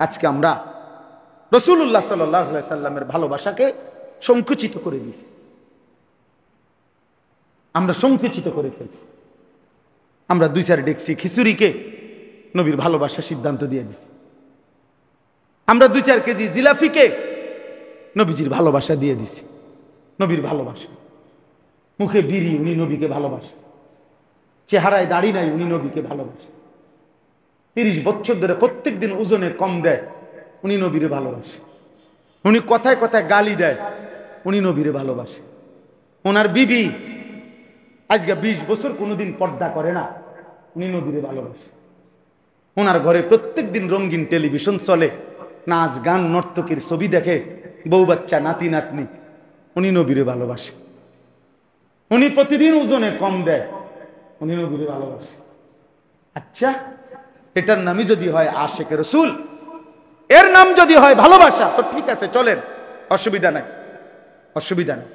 আজকে আমরা রাসূলুল্লাহ সাল্লাল্লাহু আলাইহি সাল্লামের ভালোবাসাকে সংকুচিত করে দিয়েছি, আমরা সংকুচিত করে ফেলছি। আমরা 2-4 ডেকসি খিচুড়িকে নবীর ভালোবাসা সিদ্ধান্ত দিয়ে দিছি। আমরা 2-4 কেজি জিলাফিকে নবীজির ভালোবাসা দিয়ে দিছি। নবীর ভালোবাসা, মুখে বিড়ি, উনি নবীকে ভালোবাসে। চেহারায় দাড়ি নাই, উনি নবীকে ভালোবাসে। 30 বছর ধরে প্রত্যেক দিন ওজনে কম দেয়, উনি নবীরে ভালোবাসে। উনি কথায় কথায় গালি দেয়, উনি নবীরে ভালোবাসে। ওনার বিবি আজকে 20 বছর কোনোদিন পর্দা করে না, উনি নবীরে ভালোবাসে। ওনার ঘরে প্রত্যেক দিন রঙিন টেলিভিশন চলে, নাচ গান নর্তকীর ছবি দেখে, বউ বাচ্চা নাতি নাতনি, উনি নবীরে ভালোবাসে। উনি প্রতিদিন ওজনে কম দেয়, উনি নবীরে ভালোবাসে। আচ্ছা, এটার নামই যদি হয় আশিকে রাসূল, এর নাম যদি হয় ভালোবাসা, তো ঠিক আছে, চলেন, অসুবিধা নাই, অসুবিধা নেই।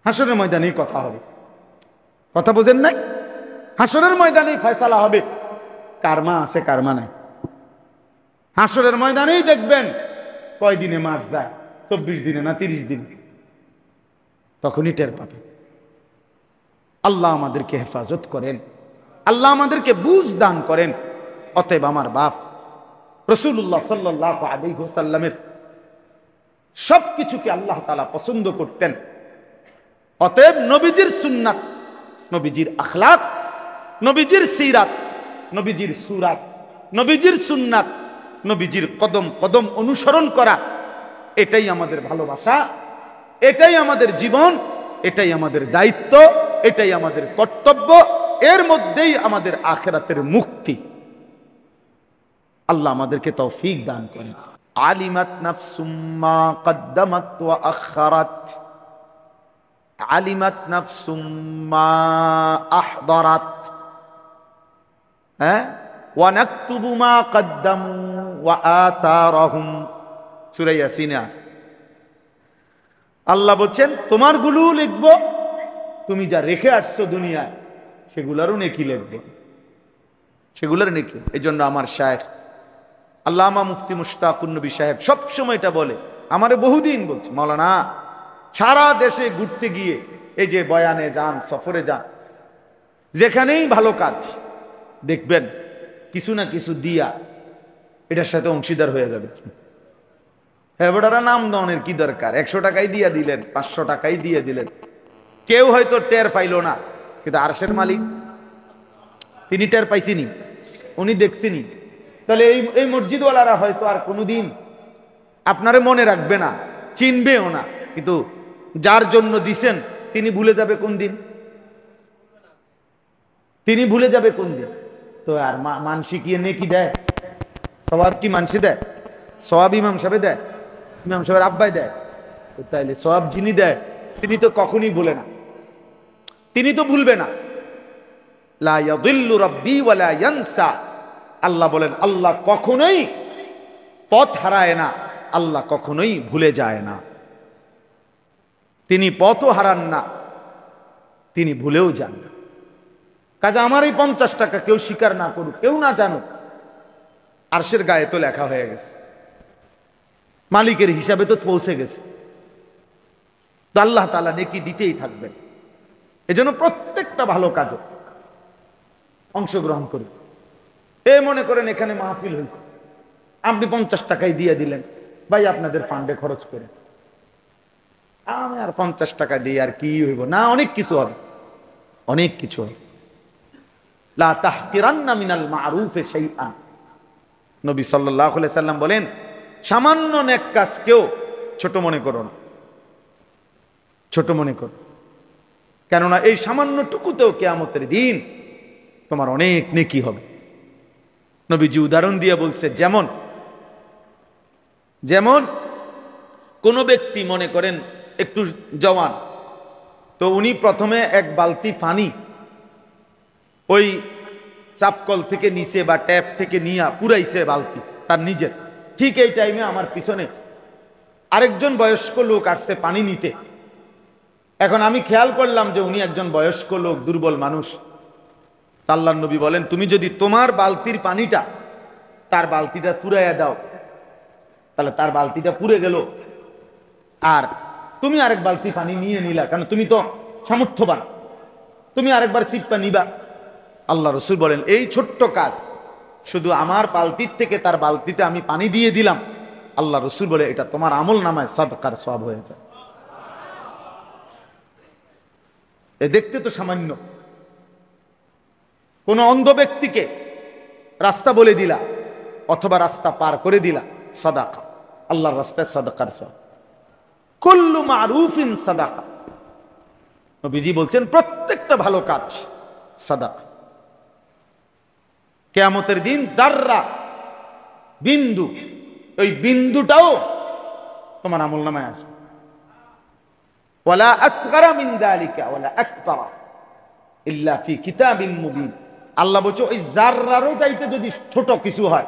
হাসরের ময়দানেই কথা হবে, কথা বোঝেন নাই? হাসরের ময়দানেই ফয়সালা হবে কার মা আছে কার মা নাই। হাসরের ময়দানেই দেখবেন কয় দিনে মাস যায়, 24 দিনে না 30 দিনে, তখনই টের পাবে। আল্লাহ আমাদেরকে হেফাজত করেন, আল্লাহ আমাদেরকে বুঝ দান করেন। অতএব আমার বাপ রাসূলুল্লাহ সাল্লাল্লাহু আলাইহি ওয়াসাল্লামের সবকিছুকে আল্লাহ তাআলা পছন্দ করতেন। অতএব নবীজির সুন্নাত, নবীজির আখলাক, নবীজির সিরাত, নবীজির সুরাত, নবীজির সুন্নাত, নবীজির কদম কদম অনুসরণ করা, এটাই আমাদের ভালোবাসা, এটাই আমাদের জীবন, এটাই আমাদের দায়িত্ব, এটাই আমাদের কর্তব্য। এর মধ্যেই আমাদের আখিরাতের মুক্তি। আল্লাহ আমাদেরকে তৌফিক দান করেন। আলিমাত নাফসুম মা কদ্দামাত ওয়া আখারাত, আলিমাত নাফসুম মা আহদারাত, হ্যাঁ, ওয়া নাকতুবু মা কদ্দামু ওয়া আতারাহুম, সূরা ইয়াসিনে আছে। আল্লাহ বলছেন তোমার গুলো লিখবো, তুমি যা রেখে আসছো দুনিয়ায় সেগুলোরও নেকি লিখবো, সেগুলোর নেকি। এই জন্য আমার শায়েখ আল্লামা মুফতি মুশতাকুন নবী সাহেব সবসময় এটা বলে, আমারে বহুদিন বলছে, মাওলানা সারা দেশে ঘুরতে গিয়ে, এই যে বয়ানে যান, সফরে যান, যেখানেই ভালো কাজ দেখবেন কিছু না কিছু দিয়া এটার সাথে অংশীদার হয়ে যাবে। হ্যাঁ, বেটারা নাম দানের কি দরকার, 100 টাকাই দিয়ে দিলেন, 500 টাকাই দিয়ে দিলেন, কেউ হয়তো টের পাইল না, কিন্তু আরশের মালিক তিনি টের পাইছিনি, উনি দেখছিনি। তাহলে এই মসজিদওয়ালারা হয়তো আর কোনোদিন আপনারে মনে রাখবে না, চিনবেও না, কিন্তু যার জন্য দিছেন তিনি ভুলে যাবে কোন দিন, তিনি ভুলে যাবে কোন দিন। তো আর মানসি কি নেকি দেয়, সওয়াব কি মানসি দেয়? সওয়াব ইমাম সাহেব দেয়, ইমাম সাহেবের আব্বাই দেয়। তো তাইলে সওয়াব যিনি দেয় তিনি তো কখনই ভুলে না, তিনি তো ভুলবে না। লা ইয়াদিল্লু রাব্বি ওয়া লা ইয়ানসা, আল্লাহ বলেন আল্লাহ কখনোই পথ হারায় না, আল্লাহ কখনোই ভুলে যায় না। তিনি পথও হারান না, তিনি ভুলেও যান না। কাজে আমার এই 50 টাকা কেউ স্বীকার না করুক, কেউ না জানুক, আরশের গায়ে তো লেখা হয়ে গেছে, মালিকের হিসাবে তো পৌঁছে গেছে। তো আল্লাহ তাআলা নেকি দিতেই থাকবেন। এজন্য প্রত্যেকটা ভালো কাজে অংশগ্রহণ করি। মনে করেন এখানে মাহফিল হয়েছে, আপনি 50 টাকাই দিয়ে দিলেন, ভাই আপনাদের ফান্ডে খরচ করে, আমি আর 50 টাকা দিয়ে আর কি হইব না, অনেক কিছু হবে, অনেক কিছু হবে। লা তাহকিরান্না মিনাল মারুফে শাইআন, নবী সাল্লাল্লাহু আলাইহি সাল্লাম বলেন সামান্য নেক কাজকেও ছোট মনে করো না, ছোট মনে করো, কেননা এই সামান্যটুকুতেও কিয়ামতের দিন তোমার অনেক নেকি হবে। নবীজি উদাহরণ দিয়ে বলছে, যেমন যেমন কোন ব্যক্তি মনে করেন একটু জওয়ান, তো উনি প্রথমে এক বালতি পানি ওই চাপকল থেকে নিচে বা ট্যাপ থেকে নিয়ে পুরাইছে বালতি তার নিজের। ঠিক এই টাইমে আমার পিছনে আরেকজন বয়স্ক লোক আসছে পানি নিতে। এখন আমি খেয়াল করলাম যে উনি একজন বয়স্ক লোক, দুর্বল মানুষ। আল্লাহর নবী বলেন, তুমি যদি তোমার বালতির পানিটা তার বালতিটা পুরাইয়া দাও, তাহলে তার বালতিটা পুড়ে গেল, আর তুমি আরেক বালতি পানি নিয়ে নিলা, কারণ তুমি তো সামর্থ্যবান, তুমি আরেকবার সিটটা নিবা। আল্লাহ রসুল বলেন এই ছোট্ট কাজ, শুধু আমার বালতির থেকে তার বালতিতে আমি পানি দিয়ে দিলাম, আল্লাহ রসুল বলে এটা তোমার আমল নামায় সাদকার সওয়াব হয়ে যায়। এ দেখতে তো সামান্য, কোন অন্ধ ব্যক্তিকে রাস্তা বলে দিলা অথবা রাস্তা পার করে দিলা, সাদাকা, আল্লাহর রাস্তায় সাদাকার সওয়াব। কুল্লু মারুফিন সাদাকা, নবীজি বলছেন প্রত্যেকটা ভালো কাজ সাদাকা। কিয়ামতের দিন যাররা, বিন্দু, ওই বিন্দুটাও তোমার আমলনামায় আসবে। ওয়ালা আসগারা মিন যালিকা ওয়ালা আকবারা ইল্লা ফি কিতাবিন মুবিন। আল্লাহ বলছে ওই যাররারও চাইতে যদি ছোট কিছু হয়,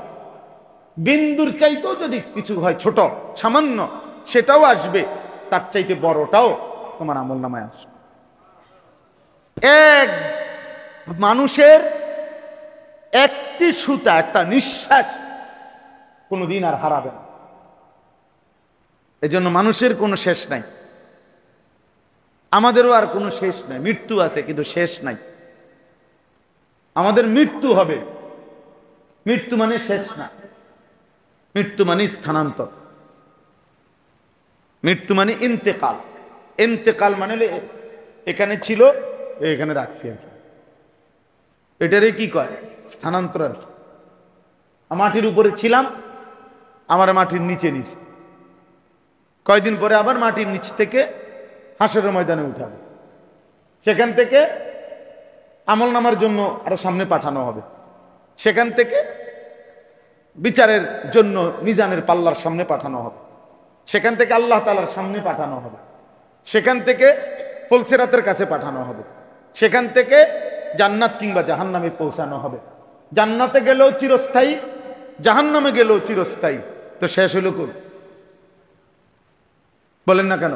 বিন্দুর চাইতেও যদি কিছু হয় ছোট সামান্য, সেটাও আসবে, তার চাইতে বড়টাও তোমার আমলনামায় আসবে। এক মানুষের একটি সুতা, একটা নিঃশ্বাস কোনোদিন আর হারাবে না। এজন্য মানুষের কোনো শেষ নাই, আমাদেরও আর কোনো শেষ নাই। মৃত্যু আছে কিন্তু শেষ নাই। আমাদের মৃত্যু হবে, মৃত্যু মানে শেষ না, মৃত্যু মানে স্থানান্তর, মৃত্যু মানে ইন্তেকাল। ইন্তেকাল মানে এখানে ছিল এখানে রাখছি আর কি, এটারে কি কয় স্থানান্তর। আর মাটির উপরে ছিলাম, আমার মাটির নিচে নিছি, কয়দিন পরে আবার মাটির নিচ থেকে হাসরের ময়দানে উঠাবে, সেখান থেকে আমল নামার জন্য আরো সামনে পাঠানো হবে, সেখান থেকে বিচারের জন্য মিজানের পাল্লার সামনে পাঠানো হবে, সেখান থেকে আল্লাহ তাআলার সামনে পাঠানো হবে, সেখান থেকে ফুলসিরাতের কাছে পাঠানো হবে, সেখান থেকে জান্নাত কিংবা জাহান্নামে পৌঁছানো হবে। জান্নাতে গেলেও চিরস্থায়ী, জাহান্নামে গেলেও চিরস্থায়ী। তো শেষ হলো কোন, বলেন না কেন?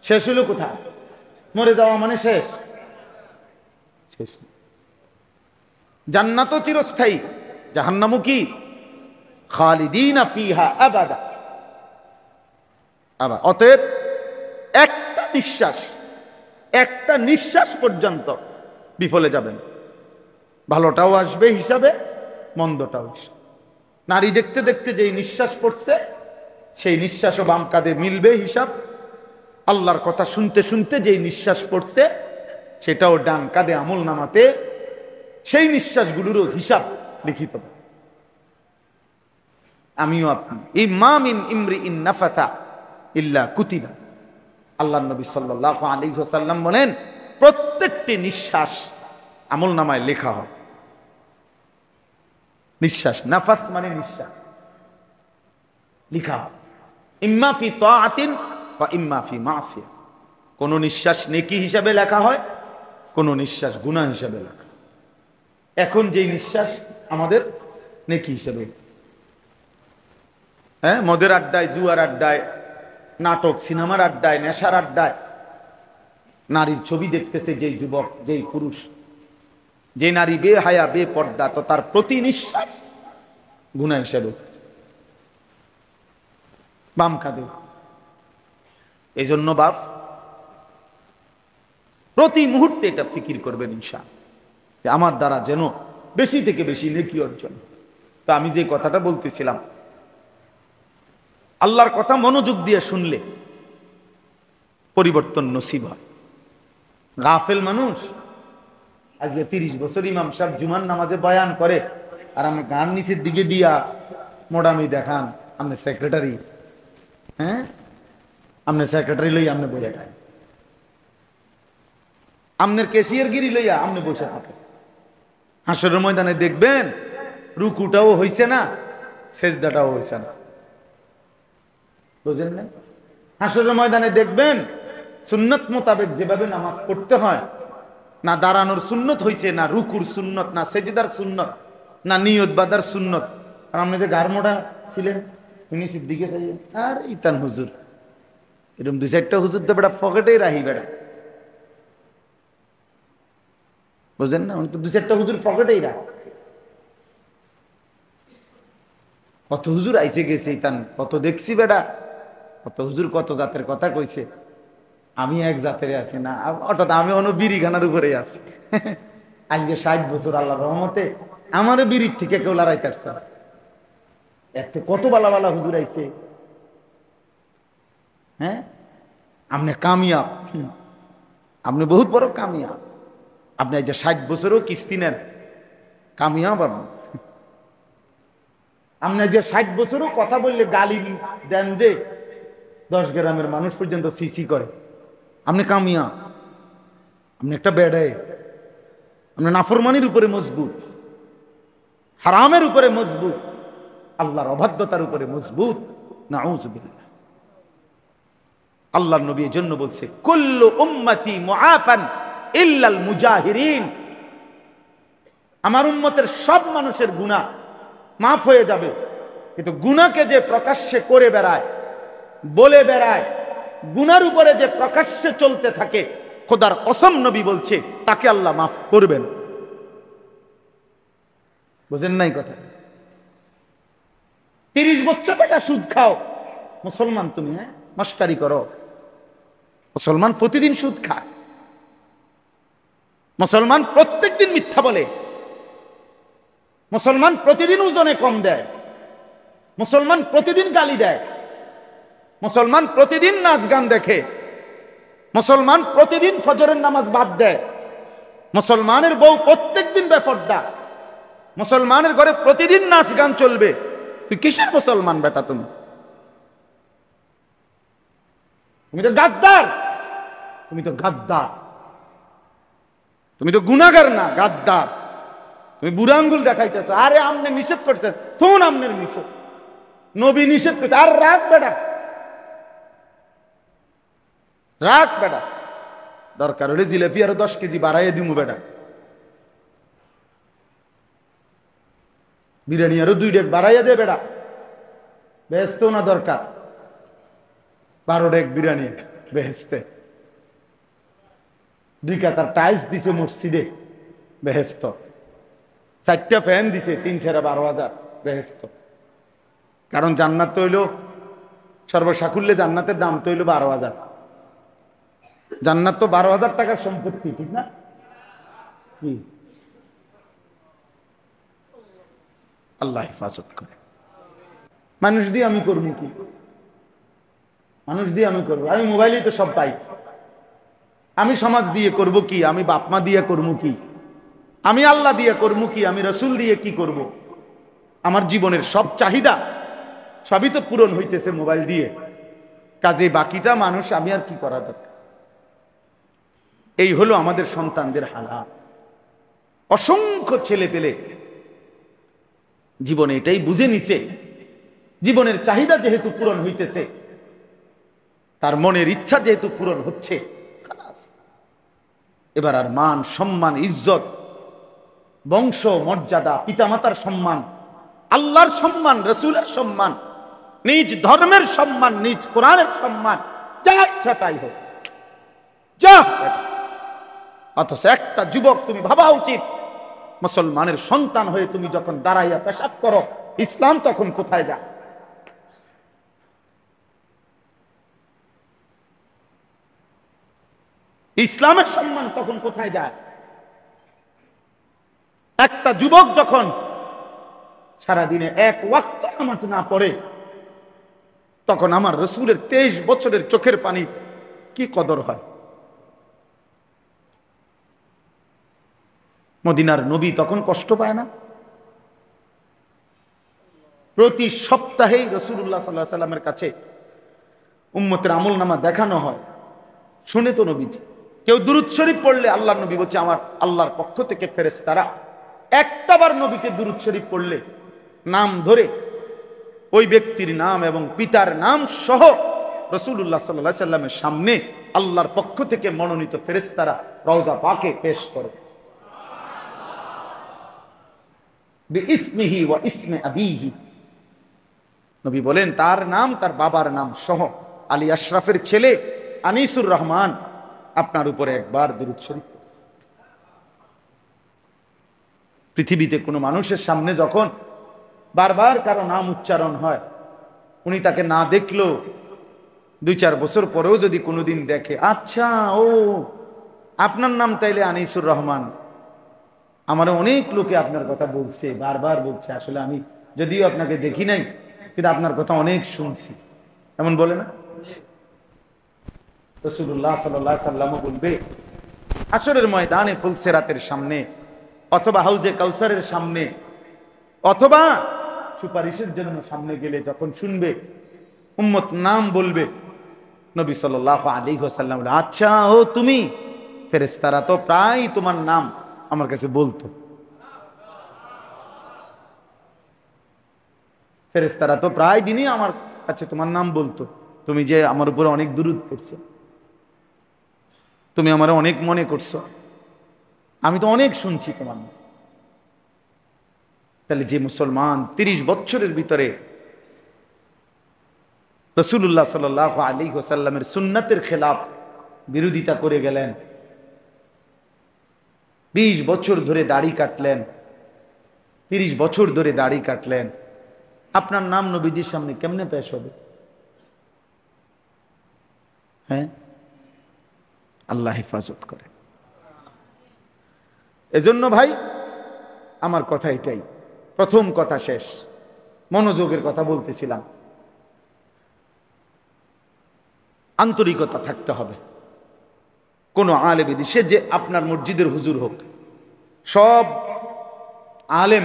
শেষ হলো কোথায়? মরে যাওয়া মানে শেষ? শেষ। জান্নাতও চিরস্থায়ী, জাহান্নামও কি? খালিদিনা ফিহা আবাদা। অতএব একটা নিঃশ্বাস পর্যন্ত বিফলে যাবেন, ভালোটাও আসবে হিসাবে, মন্দটাও আসবে। নারী দেখতে দেখতে যেই নিঃশ্বাস পড়ছে, সেই নিঃশ্বাসও বাম কাঁধে মিলবে হিসাব। আল্লাহর কথা শুনতে শুনতে যেই নিঃশ্বাস পড়ছে, সেটাও ডান কাঁধে আমল নামাতে সেই নিঃশ্বাসগুলোরও হিসাব লিখিত। আমিও আপনি ইমা মিন ইমরিইন নাফাতা ইল্লা কুতিবা। আল্লাহর নবী সাল্লাল্লাহু আলাইহি ওয়াসাল্লাম বলেন প্রত্যেকটি নিঃশ্বাস আমল নামায় লেখা হয়। নিঃশ্বাস, নাফাস মানে নিঃশ্বাস, লিখা হয়। ইম্মা ফি তাআতিন ওয়া ইম্মা ফি মাসিয়া। কোন নিঃশ্বাস নেকি হিসাবে লেখা হয়, কোন নিঃশ্বাস গুনাহ হিসাবে লেখা হয়। এখন যেই নিঃশ্বাস আমাদের নেকি হিসাবে, হ্যাঁ, মদের আড্ডায়, জুয়ার আড্ডায়, নাটক সিনেমার আড্ডায়, নেশার আড্ডায় নারীর ছবি দেখতেছে যেই যুবক, যেই পুরুষ, যে নারী বেহায়া বেপর্দা, তো তার প্রতি নিঃশ্বাস গুনাহ হিসাবে বাম কাঁধে। এই জন্য বাপ প্রতি মুহূর্তে এটা ফিকির করবেন ইনশাআল্লাহ, যে আমার দ্বারা যেন বেশি থেকে বেশি নেকি অর্জন। তো আমি যে কথাটা বলতেছিলাম, আল্লাহর কথা মনোযোগ দিয়ে শুনলে পরিবর্তন নসিব হয়। গাফেল মানুষ আজকে 30 বছর ইমাম সাহেব জুমার নামাজে বয়ান করে, আর আমি গান নিচের দিকে দিয়া মোডামি দেখান, আপনি সেক্রেটারি, হ্যাঁ, আপনি সেক্রেটারি লইয়া আপনি বইয়া খায়, আপনার ক্যাশিয়ার গিরি লইয়া আপনি বসে থাকেন। হাসরের ময়দানে দেখবেন রুকুটাও হইছে না, সেজদাটাও হইছে না, বুঝেন না? হাসরের ময়দানে দেখবেন সুন্নত মোতাবেক যেভাবে নামাজ পড়তে হয়, না দাঁড়ানোর সুন্নত হইছে, না রুকুর সুন্নত, না সেজদার সুন্নত, না নিয়ত বাদার সুন্নত। আর আপনি যে গারমোটা ছিলেন উনি সিদ্দিকে আর ইতান হুজুর, এরকম 2-4টা হুজুর তো বেটা পকেটেই রাহি বেড়া, বুঝেন না? উনি তো 2-4টা হুজুর পকেটেই রাখ। কত হুজুর আইসে গেছে তান, কত দেখছি বেটা, কত হুজুর কত জাতের কথা কইছে, আমি এক জাতের আছি না, অর্থাৎ আমি অন্য বিড়িখানার উপরে আছি। আজকে 60 বছর আল্লাহর রহমতে আমার বিড়ির থেকে কেউ লড়াইতে পারছে না। এত কত বালা বালা হুজুর আইছে। হ্যাঁ, আপনি কামিয়াব, আপনি বহুত বড় কামিয়াব, আপনি এই যে 60 বছরও কিস্তি নেন, কামিয়াব আপনি। আপনি যে 60 বছরও কথা বললে গালি দেন যে 10 গ্রামের মানুষ পর্যন্ত সিসি করে, আপনি কামিয়াব। আপনি একটা বেড়ে, আপনি নাফরমানির উপরে মজবুত, হারামের উপরে মজবুত, আল্লাহর অবাধ্যতার উপরে মজবুত। নাউযুবিল্লাহ। আল্লাহর নবী এজন্য বলছে কুল্লু উম্মতি মুআফান ইল্লাল মুজাহিরিন, আমার উম্মতের সব মানুষের গুনাহ মাফ হয়ে যাবে, কিন্তু গুনাহকে যে প্রকাশ্যে করে বেড়ায়, বলে বেড়ায়, গুনার উপরে যে প্রকাশ্যে চলতে থাকে, খোদার কসম নবী বলছে তাকে আল্লাহ মাফ করবেন। বুঝেন নাই কথা? 30 বছর টাকা সুদ খাও, মুসলমান তুমি? হ্যাঁ, মস্কারি করো। মুসলমান প্রতিদিন সুদ খায়, মুসলমান প্রত্যেকদিন মিথ্যা বলে, মুসলমান প্রতিদিন ওজনে কম দেয়, মুসলমান প্রতিদিন গালি দেয়, মুসলমান প্রতিদিন নাচ গান দেখে, মুসলমান প্রতিদিন ফজরের নামাজ বাদ দেয়, মুসলমানের বউ প্রত্যেকদিন বেপরদা, মুসলমানের ঘরে প্রতিদিন নাচ গান চলবে। তুই কিসের মুসলমান বেটা? তুমি তো গাদ্দার, তুমি তো গাদ্দার, তুমি তো গুনাহগার না, গাদ্দার। তুমি বুড়া আঙ্গুল দেখাইতেছ। আরে আমনে নিষেধ করছেন, তখন আমনের নিষেধ, নবী নিষেধ করছে। আর রাখ বেটা, রাখ বেটা, দরকার হলে জিলাপি আরো 10 কেজি বাড়াইয়ে দিমু বেটা, বিরিয়ানি আরো 2 ডেক বাড়াইয়া দে বেটা, ব্যস্ত না দরকার 12 ডেক বিরিয়ানি বেহেস্তে, 2 কাতার টাইলস দিছে মসজিদে বেহেস্ত, 4টা ফ্যান দিছে 3,12,000 বেহেস্ত। কারণ জান্নাত তো হইল সর্বসাকুল্যে, জান্নাতের দাম তো হইল 12,000। জান্নাত তো 12,000 টাকার সম্পত্তি, ঠিক না? কি আল্লাহ হেফাজত করে। মানুষ দিয়ে আমি করবো কি? মানুষ দিয়ে আমি করবো? আমি মোবাইলেই তো সব পাই। আমি সমাজ দিয়ে করব কি? আমি বাপ মা দিয়ে করবো কি? আমি আল্লাহ দিয়ে করবো কি? আমি রসুল দিয়ে কি করব? আমার জীবনের সব চাহিদা সবই তো পূরণ হইতেছে মোবাইল দিয়ে, কাজে বাকিটা মানুষ আমি আর কি করা দরকার? এই হলো আমাদের সন্তানদের হালাত। অসংখ্য ছেলে পেলে জীবনে এটাই বুঝে নিছে, জীবনের চাহিদা যেহেতু পূরণ হইতেছে, তার মনের ইচ্ছা যেহেতু পূরণ হচ্ছে, এবার আর মান সম্মান ইজ্জত বংশ মর্যাদা পিতামাতার সম্মান আল্লাহর সম্মান রসুলের সম্মান নিজ ধর্মের সম্মান নিজ কোরআনের সম্মান যা ইচ্ছা তাই হোক যা। অথচ একটা যুবক তুমি ভাবা উচিত, মুসলমানের সন্তান হয়ে তুমি যখন দাঁড়াইয়া পেশাব করো, ইসলাম তখন কোথায় যায়? ইসলামের সম্মান তখন কোথায় যায়? একটা যুবক যখন সারাদিনে 1 ওয়াক্ত নামাজ না পড়ে, তখন আমার রসুলের 23 বছরের চোখের পানি কি কদর হয়? মদিনার নবী তখন কষ্ট পায় না? প্রতি সপ্তাহেই রাসূলুল্লাহ সাল্লাল্লাহু আলাইহি সাল্লামের কাছে উম্মতের আমলনামা দেখানো হয়। শুনে তো নবীজি, কেউ দুরূদ শরীফ পড়লে আল্লাহর নবী বলছে আমার আল্লাহর পক্ষ থেকে ফেরেশতারা একটাবার নবীকে দুরূদ শরীফ পড়লে নাম ধরে ওই ব্যক্তির নাম এবং পিতার নাম সহ রাসূলুল্লাহ সাল্লাল্লাহু আলাইহি সাল্লামের সামনে আল্লাহর পক্ষ থেকে মনোনীত ফেরেশতারা রওজা পাকে পেশ করে। বিইসমিহি ওয়া ইসমি আবিহি, নবী বলেন তার নাম তার বাবার নাম সহ আলী আশরাফের ছেলে আনিসুর রহমান আপনার উপরে একবার দুরূদ শরীফ। পৃথিবীতে কোনো মানুষের সামনে যখন বারবার কারো নাম উচ্চারণ হয়, উনি তাকে না দেখলো 2-4 বছর পরেও যদি কোনোদিন দেখে, আচ্ছা ও আপনার নাম তাইলে আনিসুর রহমান, আমার অনেক লোকে আপনার কথা বলছে, বারবার বলছে, আসলে আমি যদিও আপনাকে দেখি নাই কিন্তু আপনার কথা অনেক শুনছি, এমন বলে না? রাসূলুল্লাহ সাল্লাল্লাহু আলাইহি ওয়াসাল্লাম বলবে হাশরের ময়দানে ফুলসিরাতের সামনে অথবা হাউজে কাউসারের সামনে অথবা সুপারিশের জন্য সামনে গেলে যখন শুনবে উম্মত নাম বলবে, নবী সাল্লাল্লাহু আলাইহি ওয়াসাল্লাম বলে, আচ্ছা ও তুমি, ফেরেশতারা তো প্রায় তোমার নাম আমার কাছে বলতো, ফেরেশতারা তো প্রায় দিনই আমার কাছে তোমার নাম বলতো, তুমি যে আমার উপরে অনেক দুরূদ পড়ছো, তুমি আমার অনেক মনে করছো, আমি তো অনেক শুনছি তোমার নাম। তাহলে যে মুসলমান 30 বছরের ভিতরে রাসূলুল্লাহ সাল্লাল্লাহু আলাইহি ওয়াসাল্লামের সুন্নাতের খেলাফ বিরোধিতা করে গেলেন, 20 বছর ধরে দাড়ি কাটলেন, 30 বছর ধরে দাড়ি কাটলেন, আপনার নাম নবীজির সামনে কেমনে পেশ হবে? হ্যাঁ, আল্লাহ হেফাজত করে। এজন্য ভাই আমার কথা এটাই, প্রথম কথা শেষ, মনোযোগের কথা বলতেছিলাম। আন্তরিকতা থাকতে হবে। কোন আলেম সে যে আপনার মসজিদের হুজুর হোক, সব আলেম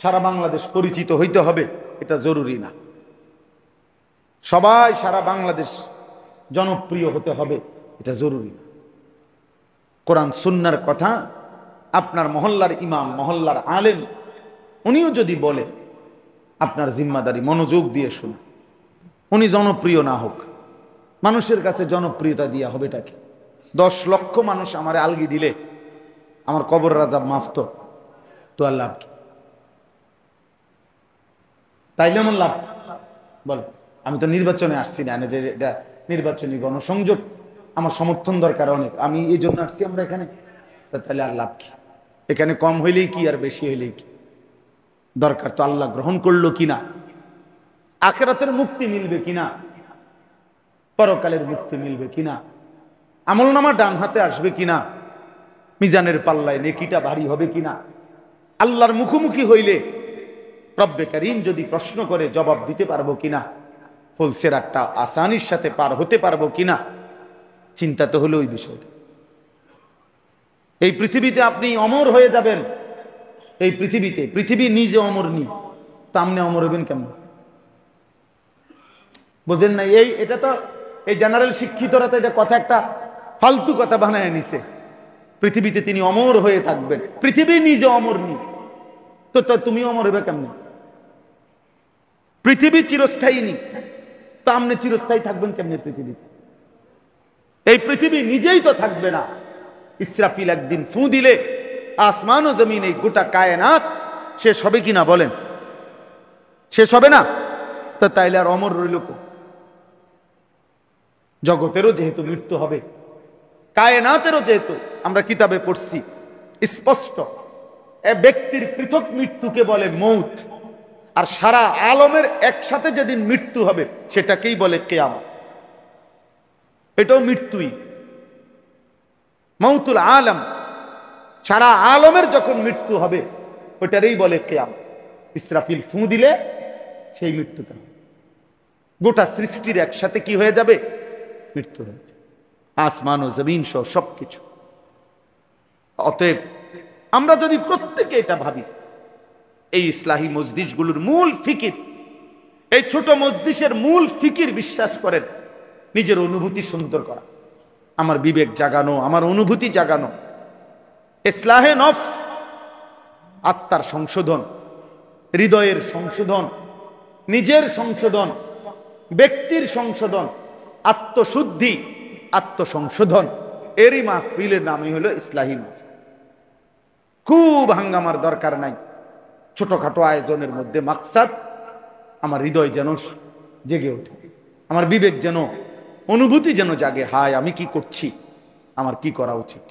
সারা বাংলাদেশ পরিচিত হইতে হবে এটা জরুরি না, সবাই সারা বাংলাদেশ জনপ্রিয় হতে হবে এটা জরুরি না। কোরআন সুন্নাহর কথা আপনার মহল্লার ইমাম, মহল্লার আলেম উনিও যদি বলে, আপনার জিম্মাদারি মনোযোগ দিয়ে শোনা। উনি জনপ্রিয় না হোক, মানুষের কাছে জনপ্রিয়তা দিয়া হবে এটাকে, 10 লক্ষ মানুষ আমারে আলগি দিলে আমার কবর রাজাব মাফ তো আর লাভ কি? তাইলে আমার লাভ বল? আমি তো নির্বাচনে আসছি না, যে এটা নির্বাচনী গণসংযোগ, আমার সমর্থন দরকার অনেক, আমি এই জন্য আসছি আমরা এখানে, তাহলে আর লাভ কি? এখানে কম হইলেই কি আর বেশি হইলেই কি? দরকার তো আল্লাহ গ্রহণ করলো কিনা, আখিরাতের মুক্তি মিলবে কিনা, পরকালের মুক্তি মিলবে কিনা, আমলনামা ডান হাতে আসবে কিনা, মিজানের পাল্লায় নেকিটা ভারী হবে কিনা, আল্লাহর মুখোমুখি হইলে রব্বে কারীম যদি প্রশ্ন করে জবাব দিতে পারবো কিনা, ফুলসিরাতটা আসানির সাথে পার হতে পারবো কিনা, চিন্তা তো হলো ওই বিষয়টা। এই পৃথিবীতে আপনি অমর হয়ে যাবেন, এই পৃথিবীতে, পৃথিবী নিজে অমর নি, তা আপনি অমর হবেন কেমন? বোঝেন না? এটা তো এই জেনারেল শিক্ষিতরা তো এটা কথা একটা ফালতু কথা বানায় নিছে। পৃথিবীতে তিনি অমর হয়ে থাকবেন, পৃথিবী নিজে অমর নি, তো তুমি অমর হবে কেমন? পৃথিবী চিরস্থায়ী নি, তো আপনি চিরস্থায়ী থাকবেন কেমনে পৃথিবীতে? এই পৃথিবী নিজেই তো থাকবে না। ইসরাফিল একদিন ফু দিলে আসমান ও জমিন, এই গোটা কায়নাত শেষ হবে কিনা বলেন? শেষ হবে না, তো তাইলে আর অমর রইল কো? জগতেরও যেহেতু মৃত্যু হবে, কায়নাতেরও যেহেতু আমরা কিতাবে পড়ছি স্পষ্ট, এ ব্যক্তির পৃথক মৃত্যুকে বলে মৌত, আর সারা আলমের একসাথে যেদিন মৃত্যু হবে সেটাকেই বলে কিয়ামত। এটাও মৃত্যুই, মৌতুল আলম, সারা আলমের যখন মৃত্যু হবে ওটারই বলে কিয়ামত। ইসরাফিল ফু দিলে সেই মৃত্যুটা, গোটা সৃষ্টির একসাথে কি হয়ে যাবে? মৃত্যু হয়ে যাবে, আসমান ও জমিন সহ সবকিছু। অতএব আমরা যদি প্রত্যেকে এটা ভাবি, এই ইসলাহী মজলিসগুলোর মূল ফিকির, এই ছোট মজলিসের মূল ফিকির বিশ্বাস করেন, নিজের অনুভূতি সুন্দর করা, আমার বিবেক জাগানো, আমার অনুভূতি জাগানো, ইসলাহে নফস, আত্মার সংশোধন, হৃদয়ের সংশোধন, নিজের সংশোধন, ব্যক্তির সংশোধন, আত্মশুদ্ধি, আত্মসংশোধন, এরই মাহফিলের নামই হলো ইসলাহী মাহফিল। খুব হাঙ্গামার দরকার নাই, ছোটখাটো আয়োজনের মধ্যে মাকসাদ আমার হৃদয় যেন জেগে ওঠে, আমার বিবেক যেন, অনুভূতি যেন জাগে, হায় আমি কি করছি, আমার কি করা উচিত।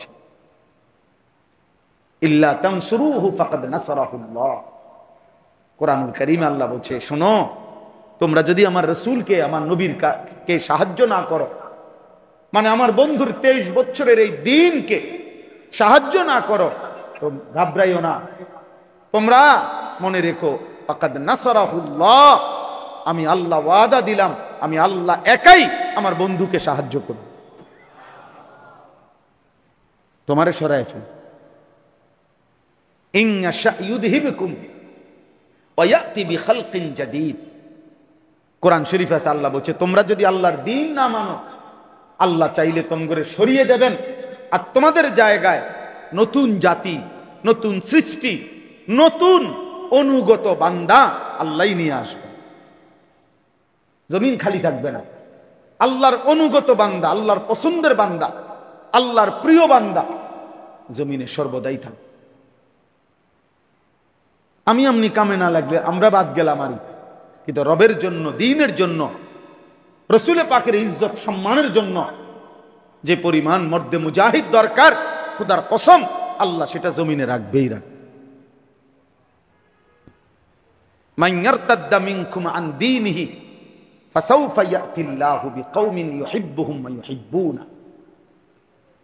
ইল্লা তানসুরুহু ফাকাদ নাসারাহুল্লাহ, কোরআনুল কারীমে আল্লাহ বলছে, শোনো, তোমরা যদি আমার রসুলকে, আমার নবীর কে সাহায্য না করো, মানে আমার বন্ধুর 23 বছরের এই দিনকে সাহায্য না করো, তো ঘাবড়াইও না, তোমরা মনে রেখো, ফাকাদ নাসারাহুল্লাহ, আমি আল্লাহ ওয়াদা দিলাম, আমি আল্লাহ একাই আমার বন্ধুকে সাহায্য করব। তোমারে সরায় ফেল। ইন ইয়াশা ইউযহিবকুম ওয়া ইয়াতি বিখালকিন জাদীদ। কোরআন শরীফ আছে, আল্লাহ বলছে, তোমরা যদি আল্লাহর দ্বীন না মানো, আল্লাহ চাইলে তোমাকে সরিয়ে দেবেন, আর তোমাদের জায়গায় নতুন জাতি, নতুন সৃষ্টি, নতুন অনুগত বান্দা আল্লাহই নিয়ে আসবে। জমিন খালি থাকবে না। আল্লাহর অনুগত বান্দা, আল্লাহর পছন্দের বান্দা, আল্লাহর প্রিয় বান্দা জমিনে সর্বদাই থাকবে। আমি আমনি কামে না লাগলে আমরা বাদ গেলাম আরই, কিন্তু রবের জন্য, দ্বীনের জন্য, রসুল পাকের ইজ্জত সম্মানের জন্য যে পরিমাণ মর্দে মুজাহিদ দরকার, খোদার কসম আল্লাহ সেটা জমিনে রাখবেই রাখবে। মান ইয়ারতাদ্দা মিনকুম আন দীনিহি ফাসাউফা ইয়াতিল্লাহু বিকওমিন ইউহিব্বুহুম ওয়া ইউহিব্বুনা।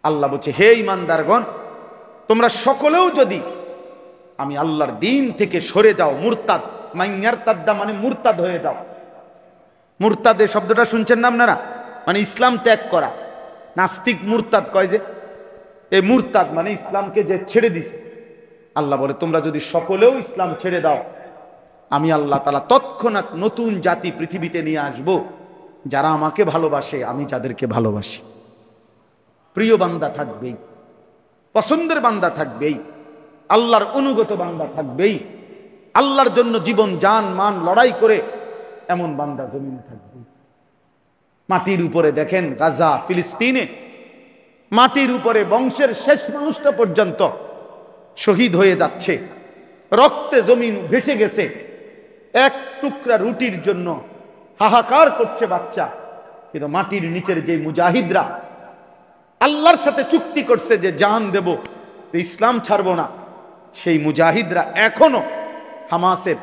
আল্লাহ বলছে, হে ঈমানদারগণ, তোমরা সকলেও যদি আমি আল্লাহর দ্বীন থেকে সরে যাও, মুরতাদ, মান ইয়ারতাদ্দা মানে মুরতাদ হয়ে যাও। মুরতাদের শব্দটা শুনছেন না আপনারা? মানে ইসলাম ত্যাগ করা। নাস্তিক মুরতাদ কয় যে, এই মুরতাদ মানে ইসলামকে যে ছেড়ে দিছে। আল্লাহ বলে, তোমরা যদি সকলেও ইসলাম ছেড়ে দাও, আমি আল্লাহ তাআলা তৎক্ষণাৎ নতুন জাতি পৃথিবীতে নিয়ে আসব, যারা আমাকে ভালোবাসে, আমি যাদেরকে ভালোবাসি। প্রিয় বান্দা থাকবেই, পছন্দের বান্দা থাকবেই, আল্লাহর অনুগত বান্দা থাকবেই, আল্লাহর জন্য জীবন জান মান লড়াই করে এমন বান্দা জমিনে থাকবে। মাটির উপরে দেখেন, গাজা, ফিলিস্তিনে মাটির উপরে বংশের শেষ মানুষটা পর্যন্ত শহীদ হয়ে যাচ্ছে, রক্তে জমিন ভেসে গেছে, এক টুকরা রুটির জন্য হাহাকার করছে বাচ্চা। কিন্তু মাটির নিচের যে মুজাহিদরা আল্লাহর সাথে চুক্তি করছে যে জান দেব, ইসলাম ছাড়বো না, সেই মুজাহিদরা এখনো হামাসের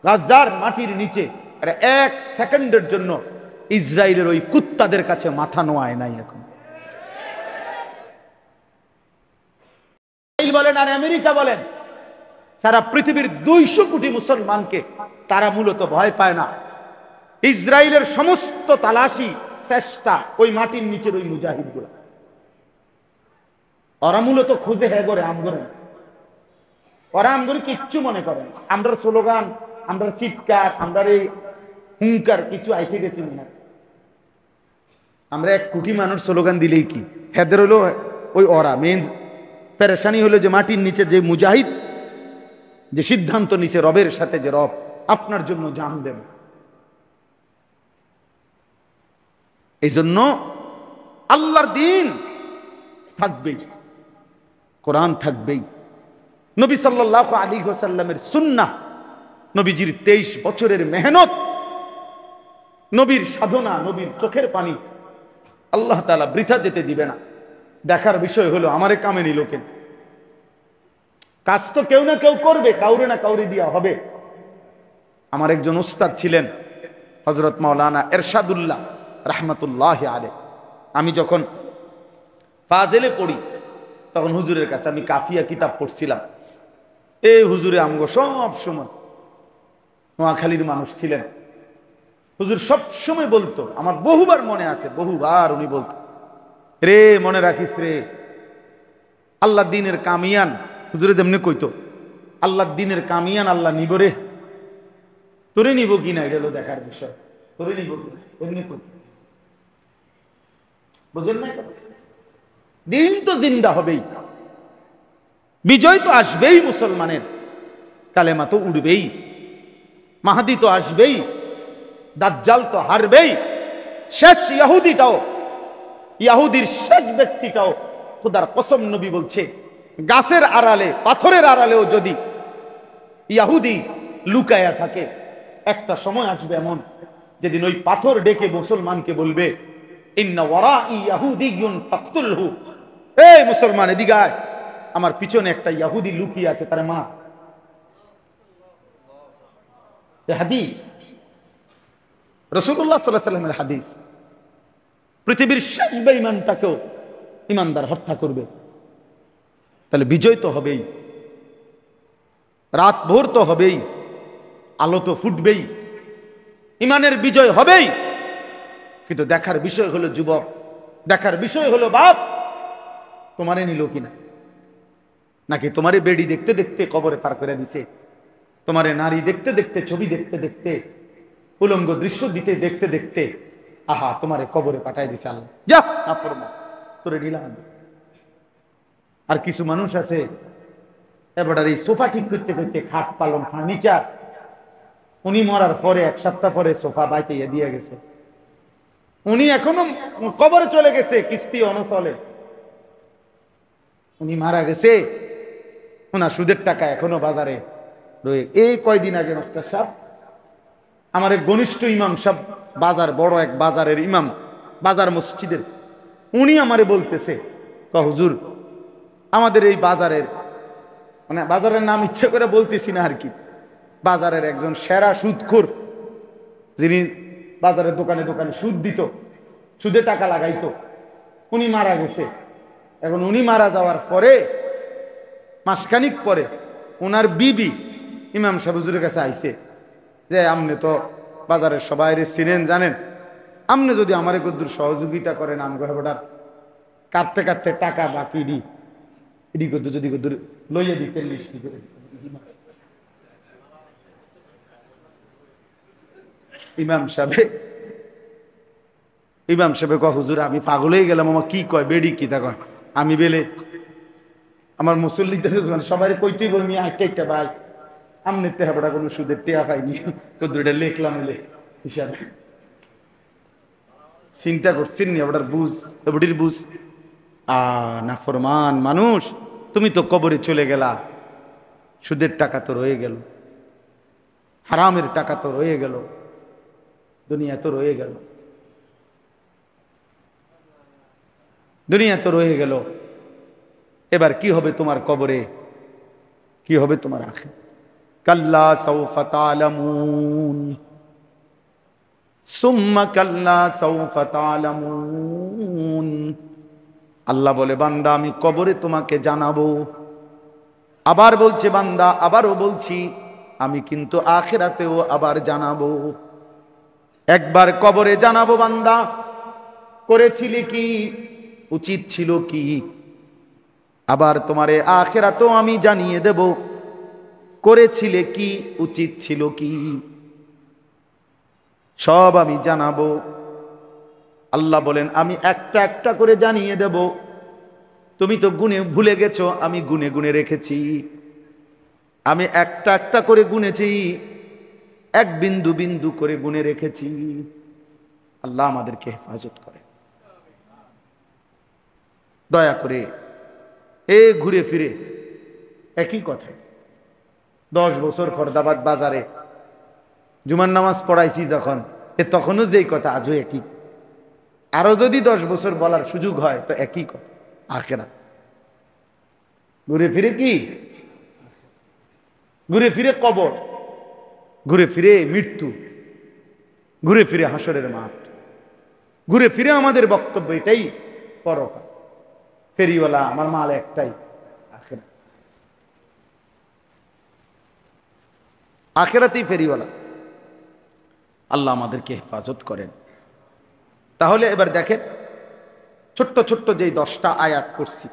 গাজার মাটির নিচে এক সেকেন্ডের জন্য ইসরায়েলের ওই কুত্তাদের কাছে মাথা নোয়ায় নাই। এখন বলেন আর আমেরিকা বলেন, সারা পৃথিবীর 200 কোটি মুসলমানকে তারা মূলত ভয় পায় না। ইসরায়েলের সমস্ত তালাশি চেষ্টা ওই মাটির নিচের ওই মুজাহিদ গুলা, ওরা মূলত খুঁজে হ্যাঁ করে আমগরে, ওরা আমগরে কিচ্ছু মনে করেন। আমরা স্লোগান, আমরা চিৎকার, আমরা এই হুঙ্কার কিছু আইসে গেছি না। আমরা 1 কোটি মানুষ স্লোগান দিলেই কি হেদের হলো ওই ওরা মেন পেরেশানি হলো যে মাটির নিচে যে মুজাহিদ যে সিদ্ধান্ত নিছে রবের সাথে, যে রব আপনার জন্য জান দেব। এই জন্য আল্লাহর দ্বীন থাকবেই, কোরআন থাকবেই, নবী সাল্লাল্লাহু আলাইহি ওয়াসাল্লামের সুন্নাহ, নবীজির 23 বছরের মেহনত, নবীর সাধনা, নবীর চোখের পানি আল্লাহ তাআলা বৃথা যেতে দিবে না। দেখার বিষয় হলো আমারে কামে নিল কেন? কাজ তো কেউ না কেউ করবে, কাউরে না কাউরে দিয়া হবে। আমার একজন উস্তাদ ছিলেন হযরত মাওলানা এরশাদুল্লাহ রাহমাতুল্লাহি আলাইহি। আমি যখন ফাজেলে পড়ি তখন হুজুরের কাছে আমি কাফিয়া কিতাব পড়ছিলাম। এই হুজুরে আমগো সব সময়, নোয়াখালীর মানুষ ছিলেন, হুজুর সব সময় বলতো, আমার বহুবার মনে আছে, বহুবার উনি বলতো, রে মনে রাখিস রে, আল্লাহ দ্বীনের কামিয়ান, হুজুরে যেমনি কইতো, আল্লাহ দ্বীনের কামিয়ান আল্লাহ নিব রে, তোরে নিব কিনা এটা হলো দেখার বিষয়, তোরে নিব কিনা এমনি কইতো। বুঝেন না? দিন তো জিন্দা হবেই, বিজয় তো আসবেই মুসলমানের, কালেমা তো উঠবেই, মাহাদি তো আসবেই, দাজ্জাল তো হারবেই, শেষ ইহুদিটাও, ইহুদির শেষ ব্যক্তিটাও, খোদার কসম নবী বলছে, গাছের আড়ালে, পাথরের আড়ালেও যদি ইহুদি লুকায়া থাকে, একটা সময় আসবে এমন যেদিন ওই পাথর ডেকে মুসলমানকে বলবে, ইন্না ওয়ারাই ইয়াহুদিয়ুন ফাকতুলহু, এই মুসলমান এদিকে আয়, আমার পিছনে একটা ইহুদি লুকিয়ে আছে, তার মা। এ হাদিস রাসূলুল্লাহ সাল্লাল্লাহু আলাইহি ওয়াসাল্লামের হাদিস। পৃথিবীর শেষ বেঈমানটাকেও ইমানদার হত্যা করবে, তাহলে বিজয় তো হবেই, রাত ভোর তো হবেই, আলো তো ফুটবেই, ইমানের বিজয় হবেই। কিন্তু দেখার বিষয় হলো যুবক, দেখার বিষয় হলো বাপ, তোমারে নিল কিনা, নাকি তোমারে বেড়ি দেখতে দেখতে কবরে পার করে দিছে, তোমারে নারী দেখতে দেখতে, ছবি দেখতে দেখতে, উলঙ্গ দৃশ্য দিতে দেখতে দেখতে আহা তোমারে কবরে পাঠাই দিছে আল্লাহ, যা নাফরমান তোরে নিলাম। আর কিছু মানুষ আছে এবার এই সোফা ঠিক করতে করতে, খাট পালং ফার্নিচার, উনি মরার পরে 1 সপ্তাহ পরে সোফা বাইতে দিয়ে গেছে, উনি এখনো কবরে চলে গেছে, কিস্তি অনচলে, উনি মারা গেছে, ওনার সুদের টাকা এখনো বাজারে রয়ে। এই কয়দিন আগে মাস্টার সাহেব, আমার এক ঘনিষ্ঠ ইমাম সাহেব, বাজার বড় এক বাজারের ইমাম, বাজার মসজিদের, উনি আমারে বলতেছে, হুজুর আমাদের এই বাজারের, মানে বাজারের নাম ইচ্ছে করে বলতেছি না আর কি, বাজারের একজন সেরা সুদখোর, যিনি বাজারের দোকানে দোকানে সুদ দিত, সুদে টাকা লাগাইতো, উনি মারা গেছে। এখন উনি মারা যাওয়ার পরে মাসখানিক পরে ওনার বিবি ইমাম সাহেব হুজুরের কাছে আইছে যে আপনি তো বাজারের সবাই চিনেন জানেন, আপনি যদি আমার কদ্দুর সহযোগিতা করেন, আমি হেবটার কাটতে কাটতে টাকা বাকি দি এডি কদ্দুর যদি কদ্দুর লইয়া দিতেন লিস্টি করে। ইমাম সাহেব কয় হুজুর আমি পাগল হয়ে গেলাম, আমার কি কয় বেড়ি কি তা কয়, আমি বেলে আমার মুসল্লিদের সবাই কইতেই বলমি একটা একটা ভাই আমনে তে হেবটা কোনো সুদের টেয়া পাইনি, কদ্দুরটা লেখলাম হিসাবে। চিন্তা করছেন নি ওটার বুঝ, এবডির বুঝ। নাফরমান মানুষ, তুমি তো কবরে চলে গেলা, সুদের টাকা তো রয়ে গেল, হারামের টাকা তো রয়ে গেল, দুনিয়া তো রয়ে গেল, দুনিয়া তো রয়ে গেল। এবার কি হবে তোমার কবরে, কি হবে তোমার আখিরাত? কাল্লা সাউফা তা'লামুন সুম্মা কাল্লা সাউফা তা'লামুন। আল্লাহ বলে বান্দা আমি কবরে তোমাকে জানাবো। আবার বলছে বান্দা, আবারও বলছি আমি কিন্তু আখিরাতেও আবার জানাবো। একবার কবরে জানাবো বান্দা করেছিলে কি, উচিত ছিল কি, আবার তোমারে আখিরাতেও আমি জানিয়ে দেব করেছিলে কি, উচিত ছিল কি, সব আমি জানাবো। আল্লাহ বলেন আমি একটা একটা করে জানিয়ে দেব। তুমি তো গুনে ভুলে গেছো, আমি গুনে গুনে রেখেছি, আমি একটা একটা করে গুনেছি, এক বিন্দু বিন্দু করে গুনে রেখেছি। আল্লাহ আমাদেরকে হেফাজত করে। দয়া করে ঘুরে ফিরে একই কথা। 10 বছর ফরদাবাদ বাজারে জুমার নামাজ পড়াইছি যখন, তখনও যেই কথা আজও একই। আরো যদি 10 বছর বলার সুযোগ হয় তো একই কথা, আখিরাত। ঘুরে ফিরে কি, ঘুরে ফিরে কবর, ঘুরে ফিরে মৃত্যু, ঘুরে ফিরে হাসরের মাঠ, ঘুরে ফিরে আমাদের বক্তব্য এটাই, পরকাল, ফেরিওয়ালা আমার মাল একটাই, আখিরাত। আখিরাতেই ফেরিওয়ালা। আল্লাহ আমাদেরকে হেফাজত করেন। তাহলে এবার দেখেন, ছোট্ট ছোট্ট যেই 10টা আয়াত করছি,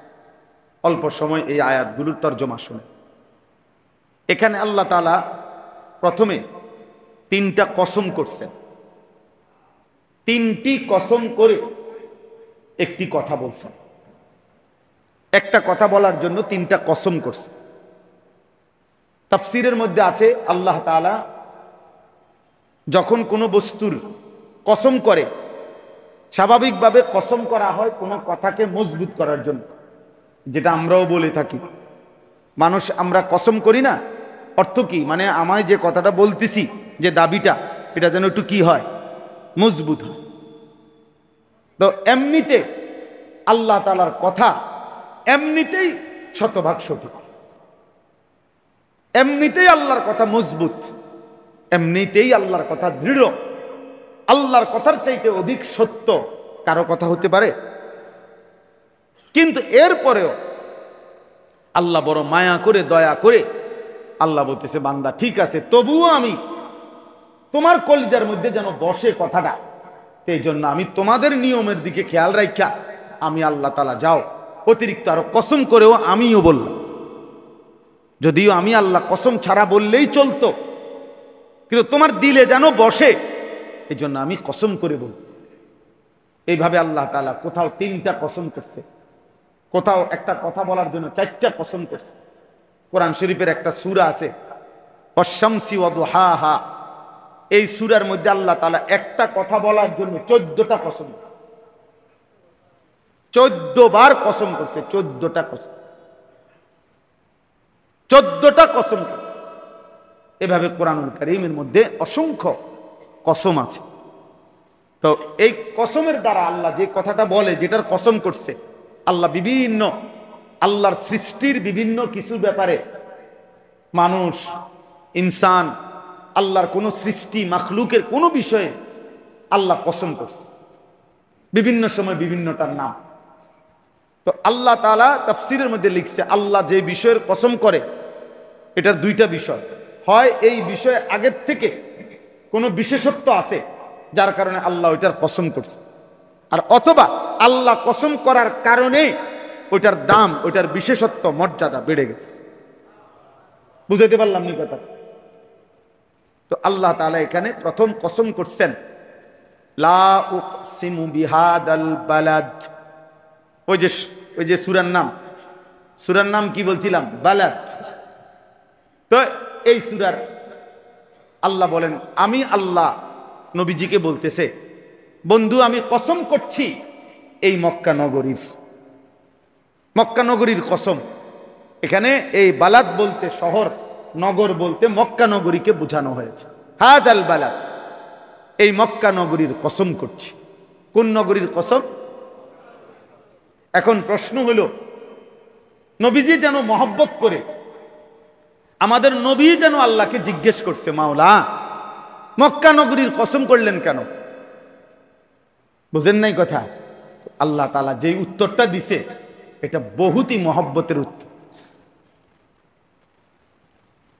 অল্প সময় এই আয়াতগুলোর তর্জমা শুনে। এখানে আল্লাহ তাআলা প্রথমে 3টা কসম করছেন, 3টি কসম করে একটি কথা বলছেন। একটা কথা বলার জন্য 3টা কসম করছে। তাফসীরের মধ্যে আছে আল্লাহ তাআলা যখন কোনো বস্তুর কসম করে, স্বাভাবিকভাবে কসম করা হয় কোনো কথাকে মজবুত করার জন্য, যেটা আমরাও বলে থাকি। মানুষ আমরা কসম করি না, অর্থ কি, মানে আমায় যে কথাটা বলতেছি, যে দাবিটা, এটা যেন একটু কি হয়, মজবুত হয়। তো এমনিতে আল্লাহ তাআলার কথা এমনিতেই শতভাগ সঠিক, এমনিতেই আল্লাহর কথা মজবুত। এমনিতেই আল্লাহর কথা দৃঢ়, আল্লাহর কথার চাইতে অধিক সত্য কারো কথা হতে পারে? কিন্তু এরপরেও আল্লাহ বড় মায়া করে দয়া করে আল্লাহ বলতেছে, বান্দা ঠিক আছে, তবুও আমি তোমার কলিজার মধ্যে যেন বসে কথাটা, এই জন্য আমি তোমাদের নিয়মের দিকে খেয়াল রাখা আমি আল্লাহ তাআলা যাও অতিরিক্ত আরো কসম করেও আমিও বললাম, যদিও আমি আল্লাহ কসম ছাড়া বললেই চলতো, কিন্তু তোমার দিলে যেন বসে এই জন্য আমি কসম করে বলছি। এইভাবে আল্লাহ তাআলা কোথাও 3টা কসম করছে, কোথাও একটা কথা বলার জন্য 4টা কসম করছে। কোরআন শরীফের একটা সূরা আছে ওয়াশ-শামসি ওয়া দুহাহা, এই সূরার মধ্যে আল্লাহ তাআলা একটা কথা বলার জন্য 14টা কসম, 14 বার কসম করছে, 14টা কসম, 14টা কসম। এভাবে কোরআনুল কারীমের মধ্যে অসংখ্য কসম আছে। তো এই কসমের দ্বারা আল্লাহ যে কথাটা বলে, যেটার কসম করছে, আল্লাহ বিভিন্ন আল্লাহর সৃষ্টির বিভিন্ন কিছু ব্যাপারে, মানুষ, ইনসান, আল্লাহর কোন সৃষ্টি, মাখলুকের কোন বিষয়ে আল্লাহ কসম করছে, বিভিন্ন সময় বিভিন্নটার নাম। তো আল্লাহ তাআলা তাফসীরের মধ্যে লিখছে, আল্লাহ যে বিষয়ের কসম করে এটার 2টা বিষয়, হয় এই বিষয়ে আগের থেকে কোনো বিশেষত্ব আছে যার কারণে আল্লাহ ওইটার কসম করছে, আর অথবা আল্লাহ কসম করার কারণে ওইটার দাম, ওইটার বিশেষত্ব, মর্যাদা বেড়ে গেছে। বুঝাইতে পারলাম নি কথা? তো আল্লাহ তাআলা এখানে প্রথম কসম করছেন, লা উকসিমু বিহাদাল বালাদ। ওই যে সূরার নাম কি বলছিলাম? বালাদ। তো এই সূরার আল্লাহ বলেন, আমি আল্লাহ নবীজিকে বলতেছে, বন্ধু আমি কসম করছি এই মক্কা নগরীর কসম। এখানে এই বালাদ বলতে শহর, নগর বলতে মক্কা নগরীকে বোঝানো হয়েছে। হাদাল বালাদ, এই মক্কা নগরীর কসম করছি। কোন নগরীর কসম? এখন প্রশ্ন হলো, নবীজি যেন মহব্বত করে, আমাদের নবী যেন আল্লাহকে জিজ্ঞেস করছে, মাওলা মক্কা নগরীর কসম করলেন কেন? বুঝেন নাই কথা? আল্লাহ তাআলা যে উত্তরটা দিছে এটা বহুতই মহব্বতের উত্তর,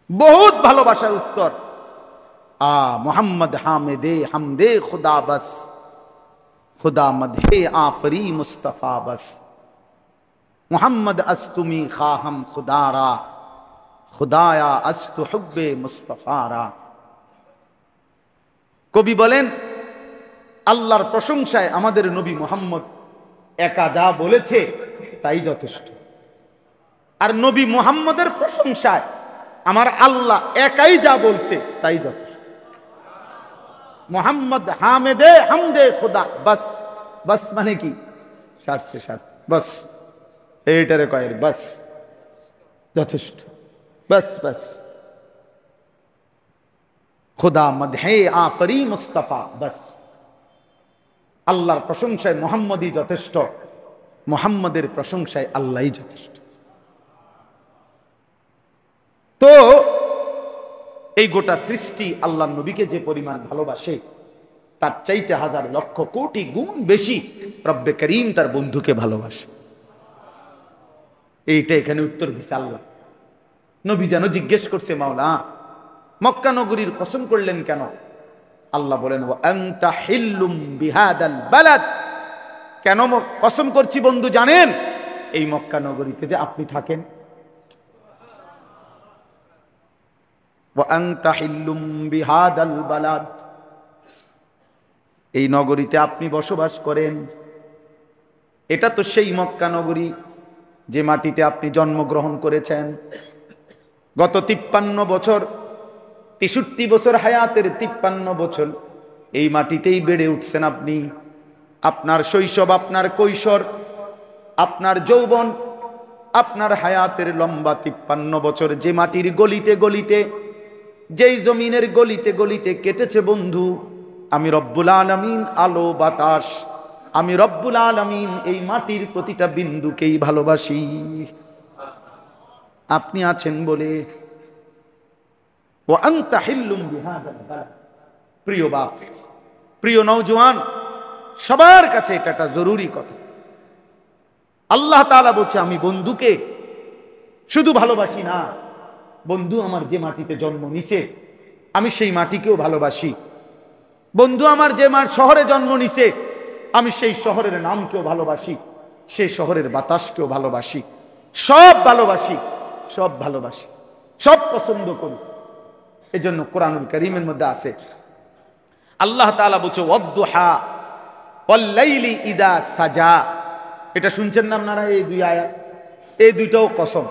বহুত ভালোবাসার উত্তর। মোহাম্মদ হামদে খুদা বাস, খুদা মদহে আফরি মুস্তফা বাস, মোহাম্মদ আস্তুমি খাহম খুদারা, খুদায়া আস্তু হুব্বে মুস্তফারা। কবি বলেন, আল্লাহর প্রশংসায় আমাদের নবী মুহাম্মদ একা যা বলেছে তাই যথেষ্ট, আর নবী মুহাম্মদের প্রশংসায় আমার আল্লাহ একাই যা বলছে তাই যথেষ্ট। মোহাম্মদ হামদে খুদা বাস। বাস মানে কি? সারছে বাস, এইটারে কয়ের বাস, যথেষ্ট, বাস বাস। খুদা মদহে আফরি মুস্তফা বাস, আল্লাহর প্রশংসায় মুহাম্মদই যথেষ্ট, মুহাম্মদের প্রশংসায় আল্লাহই যথেষ্ট। তো এই গোটা সৃষ্টি আল্লাহর নবীকে যে পরিমাণ ভালোবাসে, তার চাইতে হাজার লক্ষ কোটি গুণ বেশি রব্বে করিম তার বন্ধুকে ভালোবাসে। এইটা এখানে উত্তর দিছে আল্লাহ। নবী যেন জিজ্ঞেস করছে, মাওলা মক্কা নগরীর কসম করলেন কেন? আল্লাহ বলেন, ওয়া আনতা হিল্লুম বিহাদাল বালাদ। কেন কসম করছি বন্ধু জানেন? এই মক্কা নগরীতে যে আপনি থাকেন। ওয়া আনতা হিল্লুম বিহাদাল বালাদ, এই নগরীতে আপনি বসবাস করেন। এটা তো সেই মক্কা নগরী যে মাটিতে আপনি জন্মগ্রহণ করেছেন। গত 53 বছর, 63 বছর হায়াতের 53 বছর এই মাটিতেই বেড়ে উঠছেন আপনি। আপনার শৈশব, আপনার কৈশোর, আপনার যৌবন, আপনার হায়াতের লম্বা 53 বছর যে মাটির গলিতে গলিতে, যেই জমিনের গলিতে গলিতে কেটেছে বন্ধু, আমি রব্বুল আলামিন আলো বাতাস, আমি রব্বুল আলামিন এই মাটির প্রতিটা বিন্দুকেই ভালোবাসি। আপনি আছেন বলে ওয়া আনতা হিল্লুম বিহাদাল বালাদ। প্রিয় বাপ, প্রিয় নওজোয়ান, সবার কাছে এটা একটা জরুরি কথা। আল্লাহ তাআলা বলছে, আমি বন্ধুকে শুধু ভালোবাসি না, বন্ধু আমার যে মাটিতে জন্ম নিছে আমি সেই মাটিকেও ভালোবাসি। বন্ধু আমার যে শহরে জন্ম নিছে আমি সেই শহরের নামকেও ভালোবাসি, সেই শহরের বাতাসকেও ভালোবাসি, সব ভালোবাসি, সব ভালোবাসি, সব পছন্দ করি। এজন্য কোরআনুল কারীমের মধ্যে আছে, আল্লাহ তাআলা বলছে ওয়াদ-দুহা ওয়াল-লাইলি ইদা সাজা। এটা শুনছেন না আপনারা? এই দুই আয়াত, এই দুইটাও কসম।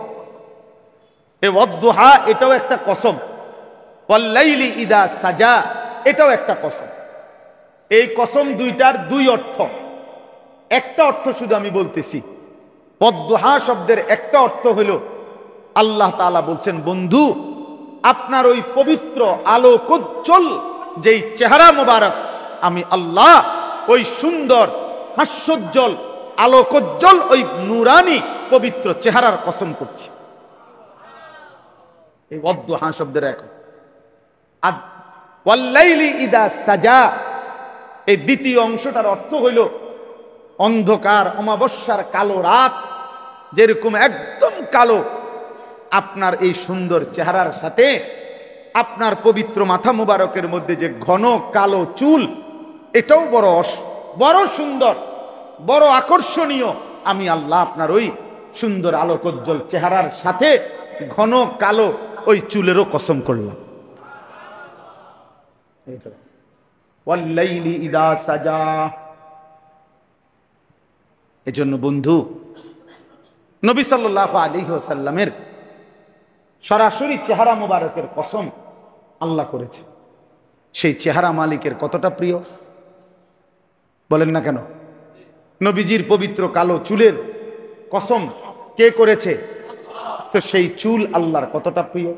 এই ওয়াদ-দুহা এটাও একটা কসম, ওয়াল-লাইলি ইদা সাজা এটাও একটা কসম। এই কসম দুইটার দুই অর্থ। একটা অর্থ শুধু আমি বলতেছি। ওয়াদ-দুহা শব্দের একটা অর্থ হলো আল্লাহ তাআলা বলছেন, বন্ধু আপনার ওই পবিত্র আলোকোজ্জ্বল যেই চেহারা মোবারক, আমি আল্লাহ ওই সুন্দর হাস্যোজ্জ্বল আলোকোজ্জ্বল ওই নূরানি পবিত্র চেহারার কসম করছি। এই ওয়াদ-দুহা শব্দের এক। আর ওয়াল-লাইলি ইদা সাজা এই দ্বিতীয় অংশটার অর্থ হইল অন্ধকার অমাবস্যার কালো রাত যেরকম একদম কালো, আপনার এই সুন্দর চেহারার সাথে আপনার পবিত্র মাথা মুবারকের মধ্যে যে ঘন কালো চুল, এটাও বড় সুন্দর, বড় আকর্ষণীয়। আমি আল্লাহ আপনার ওই সুন্দর আলোকোজ্জ্বল চেহারার সাথে ঘন কালো ওই চুলেরও কসম করলাম। ওয়াল-লাইলি ইদা সাজা। এজন্য বন্ধু, নবী সাল্লাল্লাহু আলাইহি ওয়াসাল্লামের সরাসরি চেহারা মুবারকের কসম আল্লাহ করেছে। সেই চেহারা মালিকের কতটা প্রিয় বলেন না কেন? নবীজির পবিত্র কালো চুলের কসম কে করেছে? তো সেই চুল আল্লাহর কতটা প্রিয়।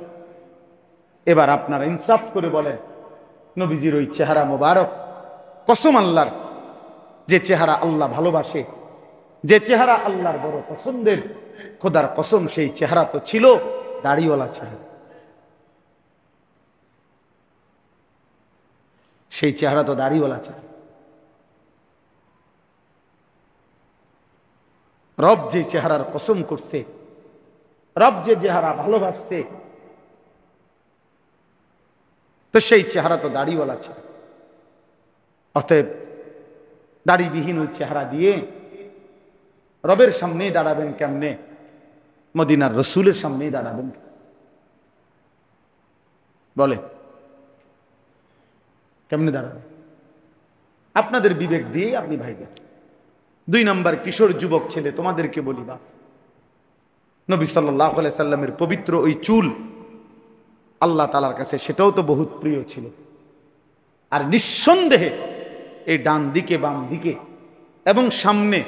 এবার আপনারা ইনসাফ করে বলেন, নবীজির ওই চেহারা মোবারক কসম আল্লাহর, যে চেহারা আল্লাহ ভালোবাসে, যে চেহারা আল্লাহর বড় পছন্দের, খোদার কসম সেই চেহারা তো ছিল দাড়িওয়ালা চেহারা। সেই চেহারা তো দাড়িওয়ালা চেহারা। রব যে চেহারার কসম করছে, রব যে চেহারা ভালোবাসছে, তো সেই চেহারা তো দাড়িওয়ালা চেহারা। অতএব দাড়িবিহীন ওই চেহারা দিয়ে রবের সামনেই দাঁড়াবেন কেমনে? মদিনার রসুলের সামনেই দাঁড়াবেন বলে, কেমনে দাঁড়াবেন? আপনাদের বিবেক দিয়ে আপনি ভাইবেন। 2 নম্বর, কিশোর যুবক ছেলে, তোমাদেরকে বলি বা, নবী সাল্লাল্লাহু আলাইহি সাল্লামের পবিত্র ওই চুল আল্লাহ তাআলার কাছে সেটাও তো বহুত প্রিয় ছিল। আর নিঃসন্দেহে এই ডান দিকে বাম দিকে এবং সামনে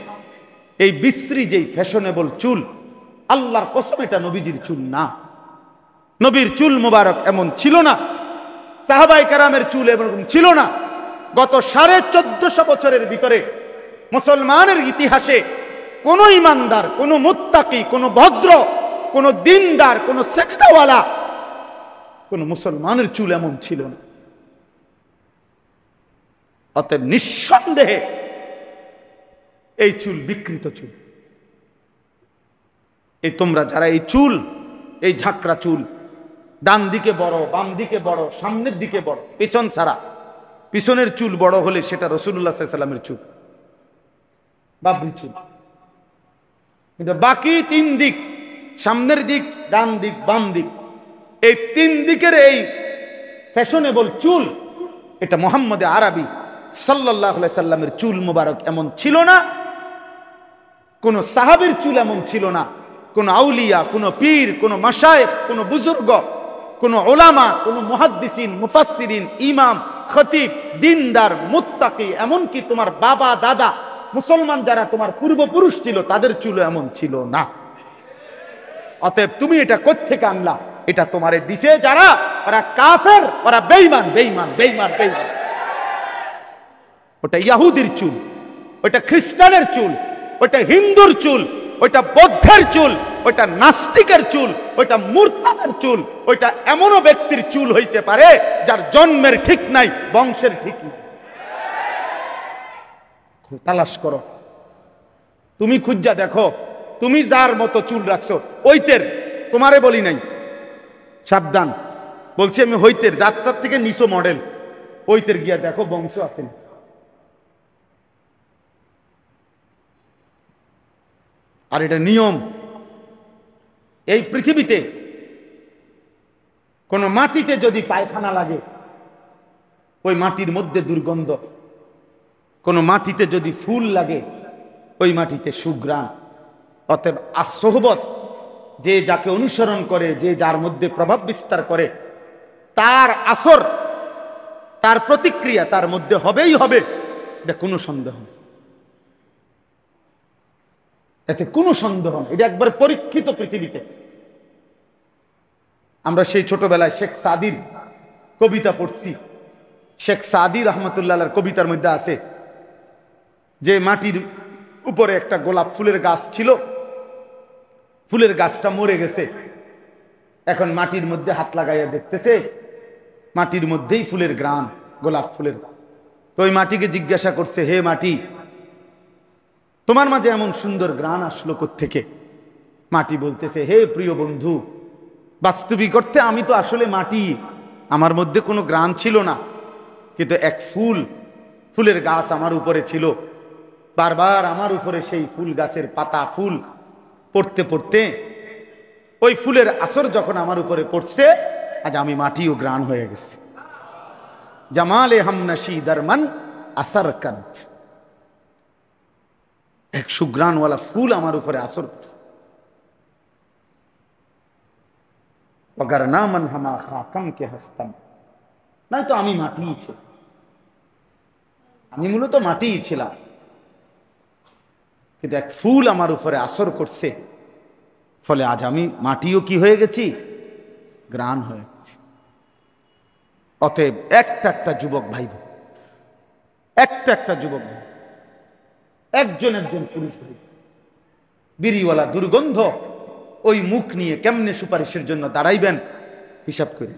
এই বিশ্রী যেই ফ্যাশনেবল চুল, আল্লাহর কসম এটা নবীজির চুল না। নবীর চুল মোবারক এমন ছিল না, সাহাবায়ে কেরামের চুল এরকম ছিল না। গত 1450 বছরের ভিতরে মুসলমানের ইতিহাসে কোন ইমানদার, কোন মুত্তাকি, কোন ভদ্র, কোন দিনদার, কোন সেজদাওয়ালা কোন মুসলমানের চুল এমন ছিল না। অতএব নিঃসন্দেহে এই চুল বিকৃত চুল। এই তোমরা যারা এই চুল, এই ঝাঁকড়া চুল, ডান দিকে বড়, বাম দিকে বড়, সামনের দিকে বড়, পেছন ছাড়া, পিছনের চুল বড় হলে সেটা রাসূলুল্লাহ সাল্লাল্লাহু আলাইহি ওয়াসাল্লামের চুল, বাবরি চুল। কিন্তু বাকি 3 দিক, সামনের দিক, ডান দিক, বাম দিক, এই 3 দিকের এই ফ্যাশনেবল চুল, এটা মুহাম্মদ আরবি সাল্লাল্লাহু আলাইহি সাল্লামের চুল মুবারক এমন ছিল না। কোন সাহাবীর চুল এমন ছিল না। কোন আউলিয়া, কোন পীর, কোন মাশায়েখ, কোন বুজুর্গ, কোন উলামা, কোন মুহাদ্দিসিন, মুফাসসিরিন, ইমাম, খতিব, দিনদার, মুত্তাকি, এমনকি তোমার বাবা দাদা মুসলমান যারা তোমার পূর্বপুরুষ ছিল তাদের চুল এমন ছিল না। অতএব তুমি এটা কোত্থেকে আনলা? এটা তোমারে দিছে যারা, ওরা কাফের, ওরা বেঈমান, বেঈমান, বেঈমান, বেঈমান। ওটা ইহুদির চুল, ওটা খ্রিস্টানের চুল, ওটা হিন্দুর চুল, ওইটা বৌদ্ধের চুল, ওইটা নাস্তিকের চুল, ওইটা মুরতাদের চুল, ওইটা এমনও ব্যক্তির চুল হইতে পারে যার জন্মের ঠিক নাই, বংশের ঠিক নাই। তালাশ করো, তুমি খুঁজা দেখো, তুমি যার মতো চুল রাখছো ওইতের, তোমারে বলি নাই, সাবধান বলছি আমি, হইতের যাত্রার থেকে নিচো মডেল, ওইতের গিয়া দেখো বংশ আছে। আর এটা নিয়ম। এই পৃথিবীতে কোন মাটিতে যদি পায়খানা লাগে ওই মাটির মধ্যে দুর্গন্ধ, কোন মাটিতে যদি ফুল লাগে ওই মাটিতে সুঘ্রাণ। অতএব আসহবত, যে যাকে অনুসরণ করে, যে যার মধ্যে প্রভাব বিস্তার করে, তার আসর, তার প্রতিক্রিয়া তার মধ্যে হবেই হবে, এটা কোনো সন্দেহ নেই, এতে কোনো সন্দেহ নেই, এটা একবার পরীক্ষিত পৃথিবীতে। আমরা সেই ছোটবেলায় শেখ সাদির কবিতা পড়ছি। শেখ সাদি রহমতুল্লাহর কবিতার মধ্যে আছে যে মাটির উপরে একটা গোলাপ ফুলের গাছ ছিল, ফুলের গাছটা মরে গেছে, এখন মাটির মধ্যে হাত লাগাইয়া দেখতেছে মাটির মধ্যেই ফুলের গ্রান, গোলাপ ফুলের। তো ওই মাটিকে জিজ্ঞাসা করছে, হে মাটি, তোমার মাঝে এমন সুন্দর গ্রান আসলো কোত্থেকে? মাটি বলতেছে, হে প্রিয় বন্ধু, বাস্তবিক অর্থে আমি তো আসলে মাটি, আমার মধ্যে কোনো গ্রান ছিল না, কিন্তু এক ফুলের গাছ আমার উপরে ছিল, বারবার আমার উপরে সেই ফুল গাছের পাতা ফুল পড়তে পড়তে ওই ফুলের আসর যখন আমার উপরে পড়ছে, আজ আমি মাটিও গ্রান হয়ে গেছে। জামালে হামনাশি দারমান আসার কান্ত, এক সুগ্রানওয়ালা ফুল আমার উপরে আসর করছে। অগার নামান হামা খাকাম কে হাসতাম, নাই তো আমি মাটিই ছিলাম, আমি মূলত মাটিই ছিলাম, কিন্তু এক ফুল আমার উপরে আসর করছে, ফলে আজ আমি মাটিও কি হয়ে গেছি, গ্রান হয়ে গেছি। অতএব একটা যুবক ভাই, একটা যুবক ভাই, একজন পুরুষ ভাই, বিড়িওয়ালা দুর্গন্ধ ওই মুখ নিয়ে কেমনে সুপারিশের জন্য দাঁড়াইবেন, হিসাব করে,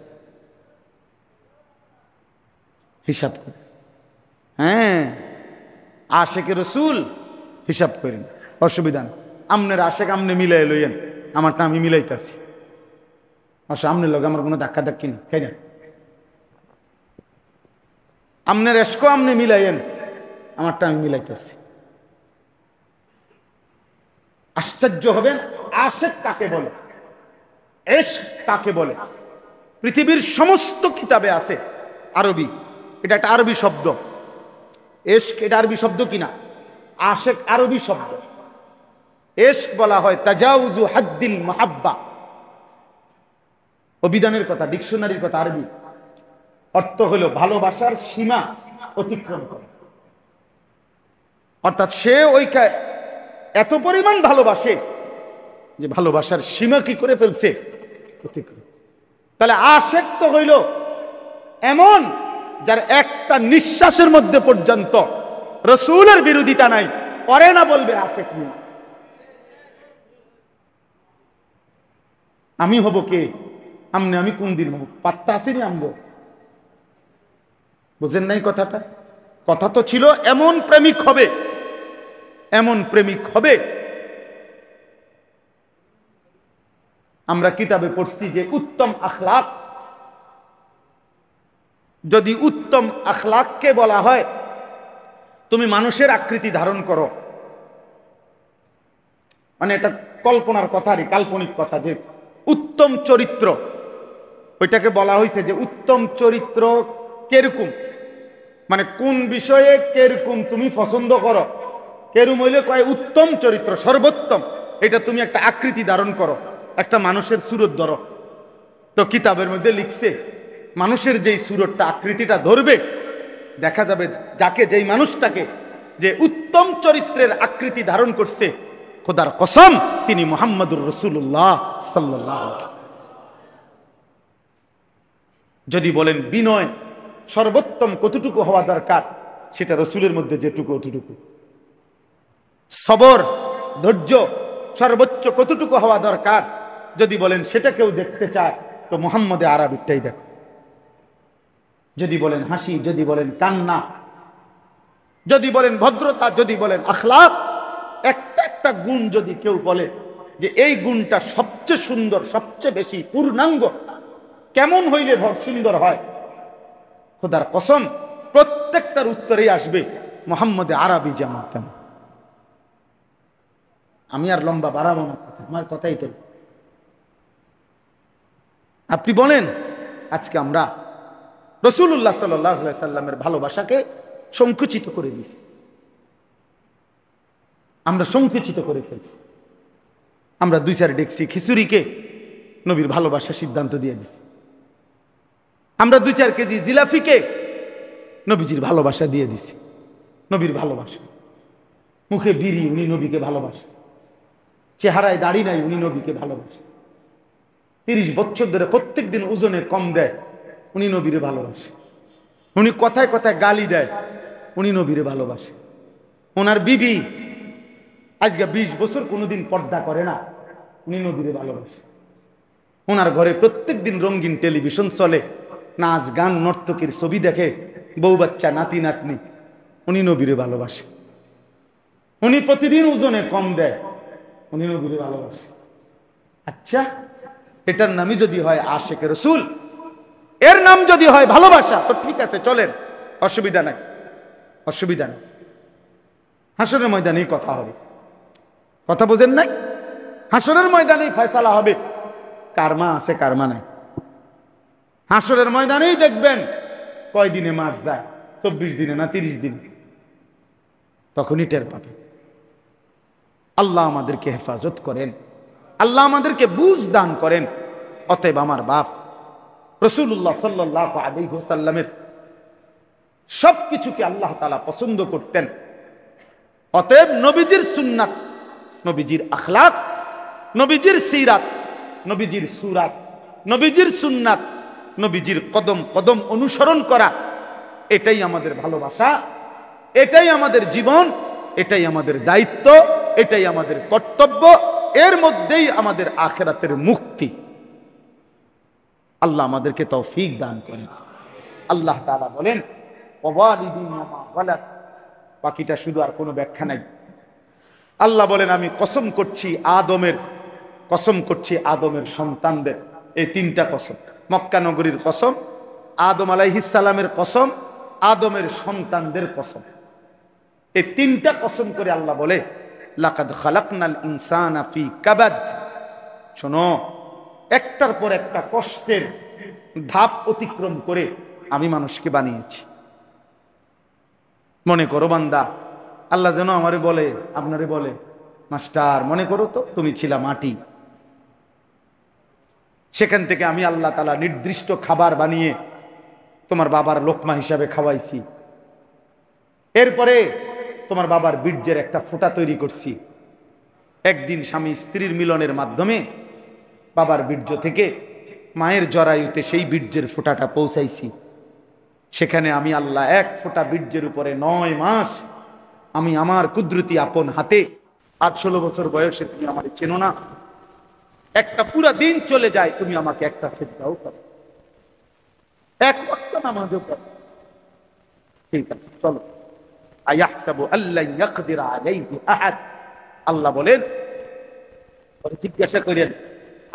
হিসাব করে। হ্যাঁ, আশেকে রসুল হিসাব করেন, অসুবিধা নেই। আমনের আশেক আমনে মিলাই লইয়েন, আমারটা আমি মিলাইতেছি, আমনের লগে আমার কোনো ধাক্কা ধাক্কি নেই, খাই না। আমনের এসকো আমনে মিলাইয়েন, আমারটা আমি মিলাইতেছি। আশ্চর্য হবেন আশেক কাকে বলে, এশক কাকে বলে। পৃথিবীর সমস্ত কিতাবে আছে আরবি, এটা একটা আরবি শব্দ। এশক এটা আরবি শব্দ কিনা, আশেক আরবি শব্দ। এশক বলা হয় তাজাউজু হাদ্দিল মাহাব্বা, অভিধানের কথা, ডিকশনারির কথা, আরবি অর্থ হলো ভালোবাসার সীমা অতিক্রম করে। অর্থাৎ সে ওইটা এত পরিমাণ ভালোবাসে যে ভালোবাসার সীমা কি করে ফেলছে, অতিক্রম। তাহলে আশেক তো হইল এমন যার একটা নিঃশ্বাসের মধ্যে পর্যন্ত রসুলের বিরোধিতা নাই, পরে না বলবে আশেক নিয়ে। আমি হব কে, আমনে আমি কোন দিন হব, পাত্তা আসেনি আমগো, বুঝেন নাই কথাটা? কথা তো ছিল এমন প্রেমিক হবে, এমন প্রেমিক হবে। আমরা কিতাবে পড়ছি যে উত্তম আখলাক, যদি উত্তম আখলাককে বলা হয় তুমি মানুষের আকৃতি ধারণ করো, মানে এটা কল্পনার কথারই, কাল্পনিক কথা, যে উত্তম চরিত্র, ওইটাকে বলা হয়েছে যে উত্তম চরিত্র কেরকম, মানে কোন বিষয়ে কেরকম তুমি পছন্দ করো, কেরম হইলে কয় উত্তম চরিত্র, সর্বোত্তম। এটা তুমি একটা আকৃতি ধারণ করো, একটা মানুষের সুরত ধরো। তো কিতাবের মধ্যে লিখছে মানুষের যেই সুরতটা, আকৃতিটা ধরবে, দেখা যাবে যাকে, যেই মানুষটাকে যে উত্তম চরিত্রের আকৃতি ধারণ করছে, খোদার কসম তিনি মুহাম্মদুর রাসূলুল্লাহ সাল্লাল্লাহু আলাইহি ওয়াসাল্লাম। যদি বলেন বিনয় সর্বোত্তম কতটুকু হওয়া দরকার, সেটা রসুলের মধ্যে যেটুকু অতটুকু। সবর, ধৈর্য সর্বোচ্চ কতটুকু হওয়া দরকার যদি বলেন সেটা কেউ দেখতে চায় তো মুহাম্মদে আরবিটাই দেখো। যদি বলেন হাসি, যদি বলেন কান্না, যদি বলেন ভদ্রতা, যদি বলেন আখলাক, একটা একটা গুণ যদি কেউ বলে যে এই গুণটা সবচেয়ে সুন্দর, সবচেয়ে বেশি পূর্ণাঙ্গ, কেমন হইলে সুন্দর হয়, খোদার কসম প্রত্যেকটার উত্তরেই আসবে মুহাম্মদে আরবি যেমন তেমন। আমি আর লম্বা বাড়াবো না কথা, আমার কথা এটাই। আপনি বলেন আজকে আমরা রাসূলুল্লাহ সাল্লাল্লাহু আলাইহি সাল্লামের ভালোবাসাকে সংকুচিত করে দিয়েছি, আমরা সংকুচিত করে ফেলছি। আমরা 2-4 ডেকসি খিচুড়িকে নবীর ভালোবাসার সিদ্ধান্ত দিয়ে দিছি। আমরা 2-4 কেজি জিলাফিকে নবীজির ভালোবাসা দিয়ে দিছি। নবীর ভালোবাসা, মুখে বিড়ি, উনি নবীকে ভালোবাসে। চেহারায় দাড়ি নাই, উনি নবীকে ভালোবাসে। 30 বছর ধরে প্রত্যেক দিন ওজনে কম দেয়, উনি নবীরে ভালোবাসে। উনি কথায় কথায় গালি দেয়, উনি নবীরে ভালোবাসে। ওনার বিবি আজকে 20 বছর কোনোদিন পর্দা করে না, উনি নবীরে ভালোবাসে। ওনার ঘরে প্রত্যেক দিন রঙিন টেলিভিশন চলে, নাচ গান নর্তকীর ছবি দেখে, বউ বাচ্চা নাতি নাতনি, উনি নবীরে ভালোবাসে। উনি প্রতিদিন ওজনে কম দেয়, উনি নবীরে ভালোবাসে। আচ্ছা, এটার নামই যদি হয় আশিকে রাসূল, এর নাম যদি হয় ভালোবাসা, তো ঠিক আছে, চলেন, অসুবিধা নাই, অসুবিধা নেই। হাসরের ময়দানেই কথা হবে, কথা বোঝেন নাই? হাসরের ময়দানেই ফয়সালা হবে কার মা আছে কার মা নাই। হাসরের ময়দানেই দেখবেন কয় দিনে মাস যায়, 24 দিনে না 30 দিনে, তখনই টের পাবে। আল্লাহ আমাদেরকে হেফাজত করেন, আল্লাহ আমাদেরকে বুঝ দান করেন। অতএব আমার বাপ রাসূলুল্লাহ সাল্লাল্লাহু আলাইহি ওয়াসাল্লামের সবকিছুকে আল্লাহ তাআলা পছন্দ করতেন। অতএব নবীজির সুন্নাত, নবীজির আখলাক, নবীজির সিরাত, নবীজির সুরাত, নবীজির সুন্নাত, নবীজির কদম কদম অনুসরণ করা, এটাই আমাদের ভালোবাসা, এটাই আমাদের জীবন, এটাই আমাদের দায়িত্ব, এটাই আমাদের কর্তব্য। এর মধ্যেই আমাদের আখিরাতের মুক্তি। আল্লাহ আমাদেরকে তৌফিক দান করেন। আল্লাহ তাআলা বলেন ওয়ালিদিন মা ওয়ালাদ, বাকিটা শুধু আর কোনো ব্যাখ্যা নাই। আল্লাহ বলেন আমি কসম করছি আদমের, কসম করছি আদমের সন্তানদের। এই 3টা কসম, মক্কা নগরীর কসম, আদম আলাইহিস সালামের কসম, আদমের সন্তানদের কসম। এই 3টা কসম করে আল্লাহ বলে লাকাদ খালাকনাল ইনসানা ফি কাবাদ। শোনো, একটার পর একটা কষ্টের ধাপ অতিক্রম করে আমি মানুষকে বানিয়েছি। মনে করো বান্দা, আল্লাহ যেন আমারে বলে, আপনারে বলে, মাস্টার মনে করো তো তুমি ছিলা মাটি, সেখান থেকে আমি আল্লাহ তাআলা নির্দিষ্ট খাবার বানিয়ে তোমার বাবার লোকমা হিসাবে খাওয়াইছি। এরপরে তোমার বাবার বীর্যের একটা ফোঁটা তৈরি করছি। একদিন স্বামী স্ত্রীর মিলনের মাধ্যমে বাবার বীর্য থেকে মায়ের জরায়ুতে সেই বীর্যের ফোঁটাটা পৌঁছাইছি। সেখানে আমি আল্লাহ এক ফোঁটা বীর্যের উপরে 9 মাস আমি আমার কুদরতি আপন হাতে, 16 বছর বয়সে তুমি আমার চেনো না, একটা পুরা দিন চলে যায় তুমি আমাকে একটা সিজদাও করো, এক ওয়াক্ত নামাজও করো। ঠিক আছে, চলো। আয়াহসাবু আল্লা ইয়াকদির আলাইহি আহাদ। আল্লাহ বলেন, ওরে জিজ্ঞাসা করেন,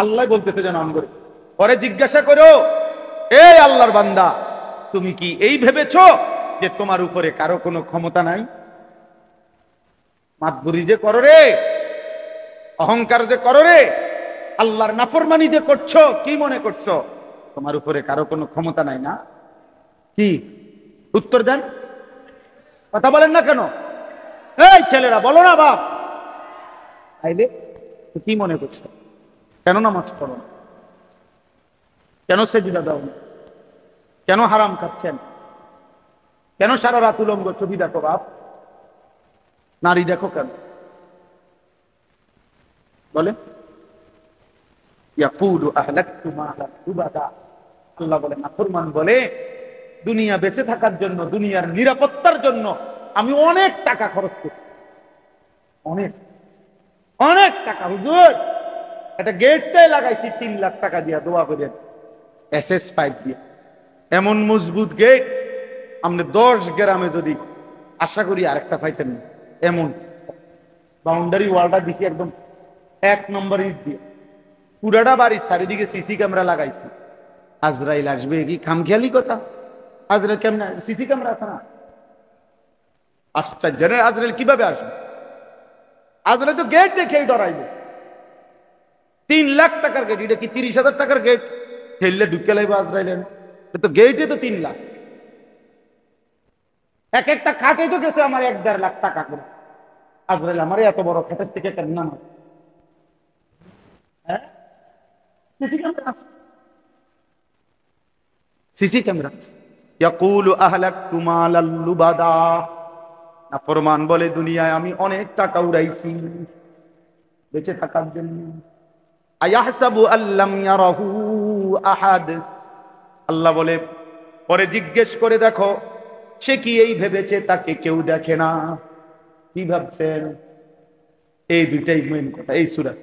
আল্লাহ বলতেছে যেন আম করে, ওরে জিজ্ঞাসা করো, এই আল্লাহর বান্দা, তুমি কি এই ভেবেছো যে তোমার উপরে কারো কোনো ক্ষমতা নাই? মাতবুরি যে করো রে, অহংকার যে করো রে, আল্লাহর নাফরমানি যে করছো, কি মনে করছো তোমার উপরে কারো কোনো ক্ষমতা নাই? না, কি উত্তর দেন, কথা বলেন না কেন? এই ছেলেরা বলো না বাপ, তাইলে কি মনে করছো? কেন নামাজ পড়ো না? কেন সেজদা দাও না? কেন হারাম খাচ্ছেন? কেন সারা রাত উলঙ্গ ছবি দেখো বাপ, নারী দেখো কেন? বলে ইয়াকুলু আহলাকতু মালান লুবাদা। আল্লাহ বলে নাফরমান বলে দুনিয়া বেঁচে থাকার জন্য, দুনিয়ার নিরাপত্তার জন্য আমি অনেক টাকা খরচ করি, অনেক। অনেক টাকা হুজুর, একটা গেটটাই লাগাইছি 3 লাখ টাকা দিয়া, দোয়া করেন, SS5 দিয়ে। এমন মজবুত গেট, আপনি 10 গ্রামে যদি আশা করি আরেকটা পাইতেন না। এমন বাউন্ডারি ওয়ালটা দিছি একদম 1 নম্বর ইট দিয়ে, পুরাটা বাড়ির চারিদিকে সিসি ক্যামেরা লাগাইছি। আজরাইল আসবে কি খামখেয়ালি কথা? আজরাইল কেমনে? সিসি ক্যামেরা আছে না? আশ্চর্য, আজরাইল কিভাবে আসবে? আজরাইল তো গেট দেখেই ডরাইবে। 3 লাখ টাকার গেট, এটা কি 30,000 টাকার গেট? ঠেললে ঢুকে লাইব আজরাইলেন, তো গেটে তো 3 লাখ। এক একটা খাটে তো গেছে আমার 1-1.5 লাখ টাকা করে। আজরাইল আমার এত বড় খাটের থেকে কেন না? হ্যাঁ, সিসি ক্যামেরা আছে, সিসি ক্যামেরা। ইয়াকুলু আহলাকতু মালাল লুবাদা, নাফরমান বলে দুনিয়ায় আমি অনেক টাকা উড়াইছি বেঁচে থাকার জন্য। আয়াহসাবু আল্লাম ইয়ারাহু আহাদ, আল্লাহ বলে পরে জিজ্ঞেস করে দেখো সে কি এই ভেবেছে তাকে কেউ দেখে না? কি ভাবছেন? এই দুইটাই মেইন কথা এই সূরা।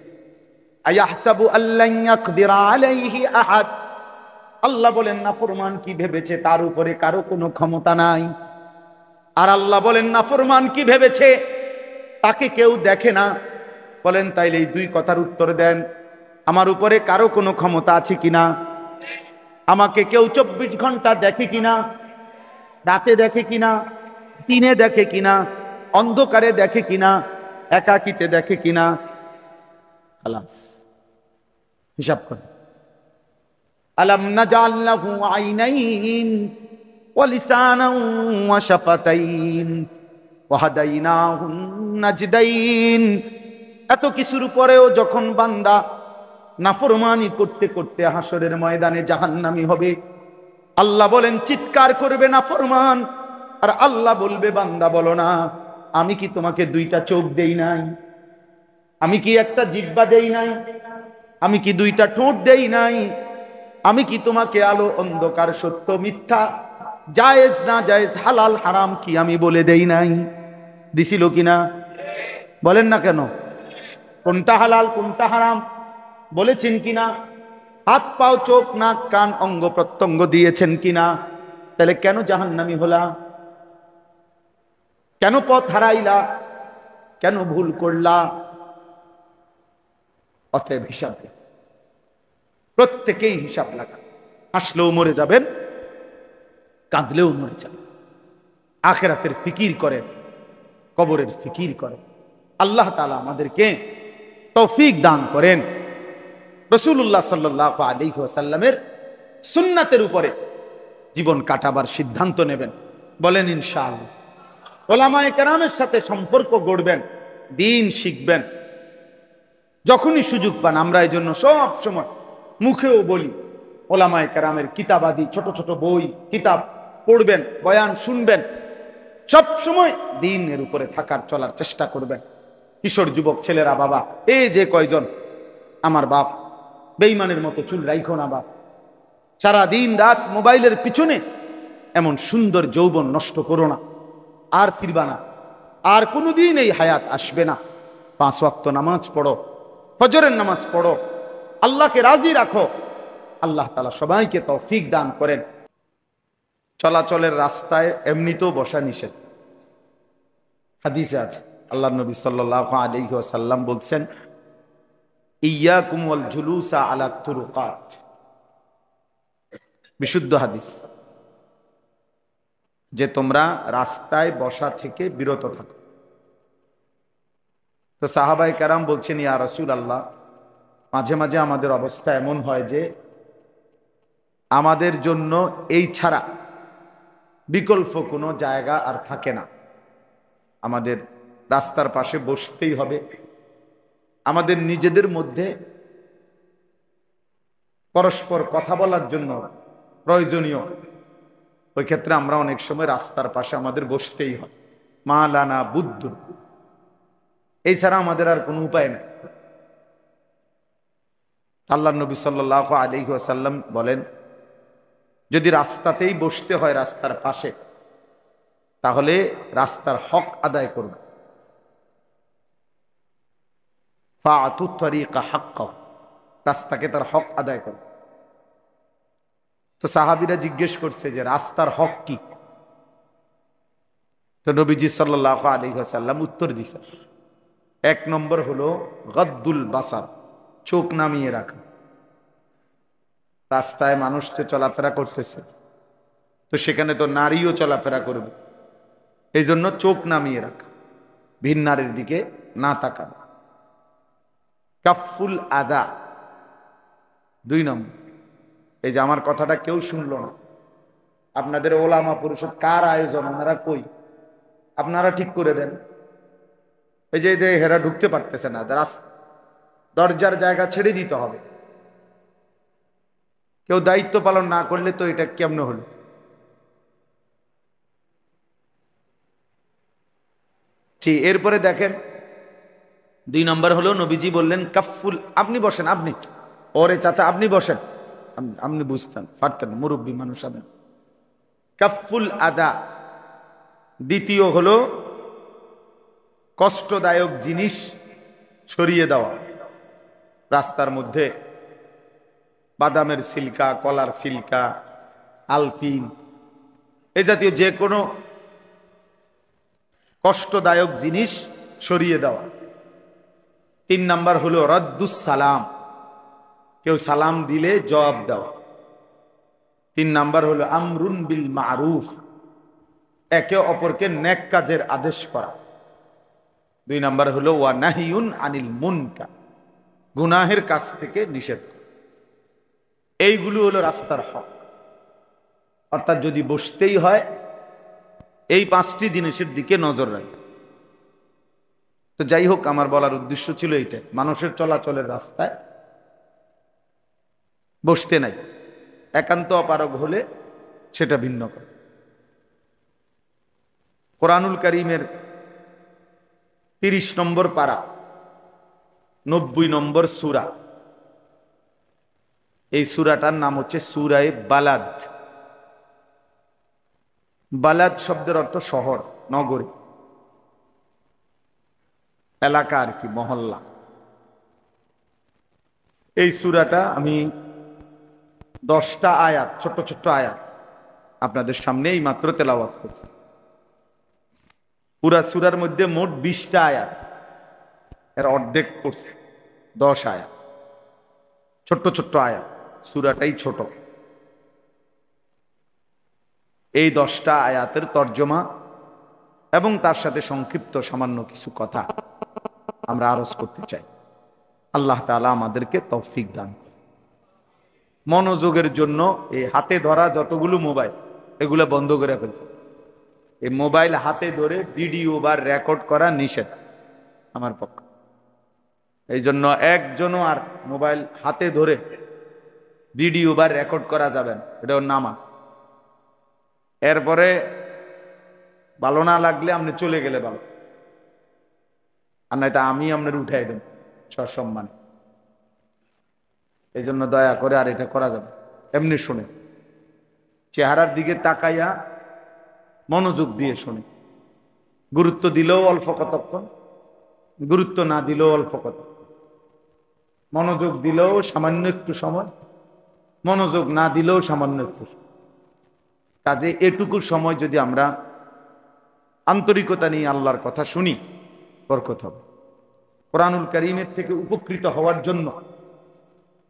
আয়াহসাবু আল্লান ইয়াকদিরা আলাইহি আহাদ, আল্লাহ বলেন নাফরমান কি ভেবেছে তার উপরে কারো কোনো ক্ষমতা নাই। আর আল্লাহ বলেন নাফরমান কি ভেবেছে তাকে কেউ দেখে না। বলেন তাইলে এই দুই কথার উত্তর দেন, আমার উপরে কারো কোনো ক্ষমতা আছে কিনা? আমাকে কেউ 24 ঘন্টা দেখে কিনা? রাতে দেখে কিনা? দিনে দেখে কিনা? অন্ধকারে দেখে কিনা? একাকিতে দেখে কিনা? খালাস, হিসাব করেন। আলাম নাজাল লাহু আইনাইন ওয়া লিসানান ওয়া শাফাতাইন ওয়া হাদাইনাহু নাজদাইন। এত কিছুর পরেও যখন বান্দা নাফরমানি করতে করতে হাসরের ময়দানে জাহান্নামী হবে, আল্লাহ বলেন চিৎকার করবে নাফরমান, আর আল্লাহ বলবে বান্দা বলো না আমি কি তোমাকে 2টা চোখ দেই নাই? আমি কি একটা জিহ্বা দেই নাই? আমি কি 2টা ঠোঁট দেই নাই? আমি কি তোমাকে আলো অন্ধকার সত্য মিথ্যা জায়েজ না জায়েজ হালাল হারাম কি আমি বলে দেই নাই? দিছিল কিনা? বলেন না কেন? কোনটা হালাল কোনটা হারাম বলেছেন কিনা? হাত পাও চোখ নাক কান অঙ্গ প্রত্যঙ্গ দিয়েছেন কিনা? তাহলে কেন জাহান্নামী হলা? কেন পথ হারাইলা? কেন ভুল করলা? অতএব হিসাব, প্রত্যেকেই হিসাব লাগা। হাসলেও মরে যাবেন, কাঁদলেও মরে যাবেন। আখিরাতের ফিকির করেন, কবরের ফিকির করেন। আল্লাহ তাআলা আমাদেরকে তৌফিক দান করেন। রাসূলুল্লাহ সাল্লাল্লাহু আলাইহি ওয়াসাল্লামের সুন্নাতের উপরে জীবন কাটাবার সিদ্ধান্ত নেবেন। বলেন ইনশাআল্লাহ। উলামায়ে কেরামের সাথে সম্পর্ক গড়বেন, দ্বীন শিখবেন। যখনই সুযোগ পান, আমরা এই জন্য সব সময় মুখেও বলি উলামায়ে কেরামের কিতাবাদি ছোট ছোট বই কিতাব পড়বেন, বয়ান শুনবেন, সব সময় দ্বীনের উপরে থাকার চলার চেষ্টা করবেন। কিশোর যুবক ছেলেরা, বাবা এই যে কয়জন আমার বাপ, বেঈমানের মতো চুল রাইখো না বাপ, সারা দিন রাত মোবাইলের পিছনে এমন সুন্দর যৌবন নষ্ট করো না, আর ফিরবা না, আর কোনোদিন এই হায়াত আসবে না। 5 ওয়াক্ত নামাজ পড়ো, ফজরের নামাজ পড়ো, আল্লাহকে রাজি রাখো। আল্লাহ তাআলা সবাইকে তৌফিক দান করেন। চলাচলের রাস্তায় এমনিতেও বসা নিষেধ, হাদিসে আছে। আল্লাহর নবী সাল্লাল্লাহু আলাইহি ওয়াসাল্লাম বলছেন, ইয়াকুম ওয়াল জুলুসা আলা তুরুকাত, বিশুদ্ধ হাদিস, যে তোমরা রাস্তায় বসা থেকে বিরত থাকো। তো সাহাবায়ে কেরাম বলছেন, ইয়া রাসূলুল্লাহ, মাঝে মাঝে আমাদের অবস্থা এমন হয় যে আমাদের জন্য এই ছাড়া বিকল্প কোনো জায়গা আর থাকে না, আমাদের রাস্তার পাশে বসতেই হবে। আমাদের নিজেদের মধ্যে পরস্পর কথা বলার জন্য প্রয়োজনীয়, ওই ক্ষেত্রে আমরা অনেক সময় রাস্তার পাশে আমাদের বসতেই হয়। মা লানা বুদ্ধ, এই ছাড়া আমাদের আর কোনো উপায় নেই। আল্লাহর নবী সাল্লাল্লাহু আলাইহি ওয়াসাল্লাম বলেন, যদি রাস্তাতেই বসতে হয় রাস্তার পাশে, তাহলে রাস্তার হক আদায় করবে। ফাআতু তরিকা হাক্কাহু, রাস্তাকে তার হক আদায় করো। তো সাহাবীরা জিজ্ঞেস করছে যে রাস্তার হক কি? তো নবীজি সাল্লাল্লাহু আলাইহি ওয়াসাল্লাম উত্তর দিছে, এক নম্বর হলো গদ্দুল বাসার, চোখ নামিয়ে রাখা। রাস্তায় মানুষ তো চলাফেরা করতেছে, তো সেখানে তো নারীও চলাফেরা করবে, এই জন্য চোখ নামিয়ে রাখা, ভিন নারীর দিকে না তাকানো। কাফুল আদা, দুই নম্বর, এই যে আমার কথাটা কেউ শুনলো না, আপনাদের ওলামা পরিষদ কার আয়োজন, ওনারা কই, আপনারা ঠিক করে দেন। এই যে হেরা ঢুকতে পারতেছে না, দরজার জায়গা ছেড়ে দিতে হবে। কেউ দায়িত্ব পালন না করলে তো এটা কেমনে হলো? জি, এরপরে দেখেন, দুই নম্বর হলো নবীজি বললেন কাফুল, আপনি বসেন, আপনি ওরে চাচা আপনি বসেন, আপনি বুঝতেন পারতেন, মুরব্বী মানুষ আপনি। কাফুল আদা, দ্বিতীয় হলো কষ্টদায়ক জিনিস সরিয়ে দেওয়া। রাস্তার মধ্যে বাদামের সিল্কা, কলার সিল্কা, আলপিন, এই জাতীয় যে কোনো কষ্টদায়ক জিনিস সরিয়ে দেওয়া। তিন নাম্বার হলো রদ্দুস সালাম, কেউ সালাম দিলে জবাব দেওয়া। তিন নাম্বার হলো আমরুন বিল মারুফ, একে অপরকে নেক কাজের আদেশ করা। দুই নাম্বার হলো ওয়া নাহিউন আনিল মুনকার, গুনাহের কাজ থেকে নিষেধ করা। এইগুলো হলো রাস্তার হক। অর্থাৎ যদি বসতেই হয় এই পাঁচটি জিনিসের দিকে নজর রাখবে। তো যাই হোক, আমার বলার উদ্দেশ্য ছিল এইটা, মানুষের চলাচলের রাস্তায় বসতে নাই, একান্ত অপারগ হলে সেটা ভিন্ন কথা। কোরআনুল কারীমের 30 নম্বর পারা, 90 নম্বর সূরা, এই সূরাটার নাম হচ্ছে সূরায়ে বালাদ। বালাদ শব্দের অর্থ শহর, নগরী, এলাকা আর কি, মহল্লা। এই সূরাটা আমি 10টা আয়াত, ছোট্ট ছোট্ট আয়াত আপনাদের সামনে এই মাত্র তেলাওয়াত করছি। পুরা সূরার মধ্যে মোট 20টা আয়াত, এর অর্ধেক পড়ছি, 10 আয়াত, ছোট্ট ছোট্ট আয়াত, সূরাটাই ছোট। এই 10টা আয়াতের তর্জমা এবং তার সাথে সংক্ষিপ্ত সামান্য কিছু কথা আমরা আরজ করতে চাই। আল্লাহ তাআলা আমাদেরকে তৌফিক দান। মনোযোগের জন্য এই হাতে ধরা যতগুলো মোবাইল, এগুলো বন্ধ করে ফেলতে। এই মোবাইল হাতে ধরে ভিডিও বা রেকর্ড করা নিষেধ আমার পক্ষে। এই জন্য একজনও আর মোবাইল হাতে ধরে ভিডিও বা রেকর্ড করা যাবে না, এটা ওর নামা। এরপরে ভালো না লাগলে আপনি চলে গেলে ভালো, আর নয়তো আমি আপনার উঠাই দেব সসম্মান। এই জন্য দয়া করে আর এটা করা যাবে। এমনি শুনে, চেহারার দিকে তাকাইয়া মনোযোগ দিয়ে শুনে, গুরুত্ব দিলেও অল্প কতক্ষণ, গুরুত্ব না দিলেও অল্প কতক্ষণ, মনোযোগ দিলেও সামান্য একটু সময়, মনোযোগ না দিলেও সামান্য একটু। কাজে এটুকু সময় যদি আমরা আন্তরিকতা নিয়ে আল্লাহর কথা শুনি, বরকত হবে। কোরআনুল কারীমের থেকে উপকৃত হওয়ার জন্য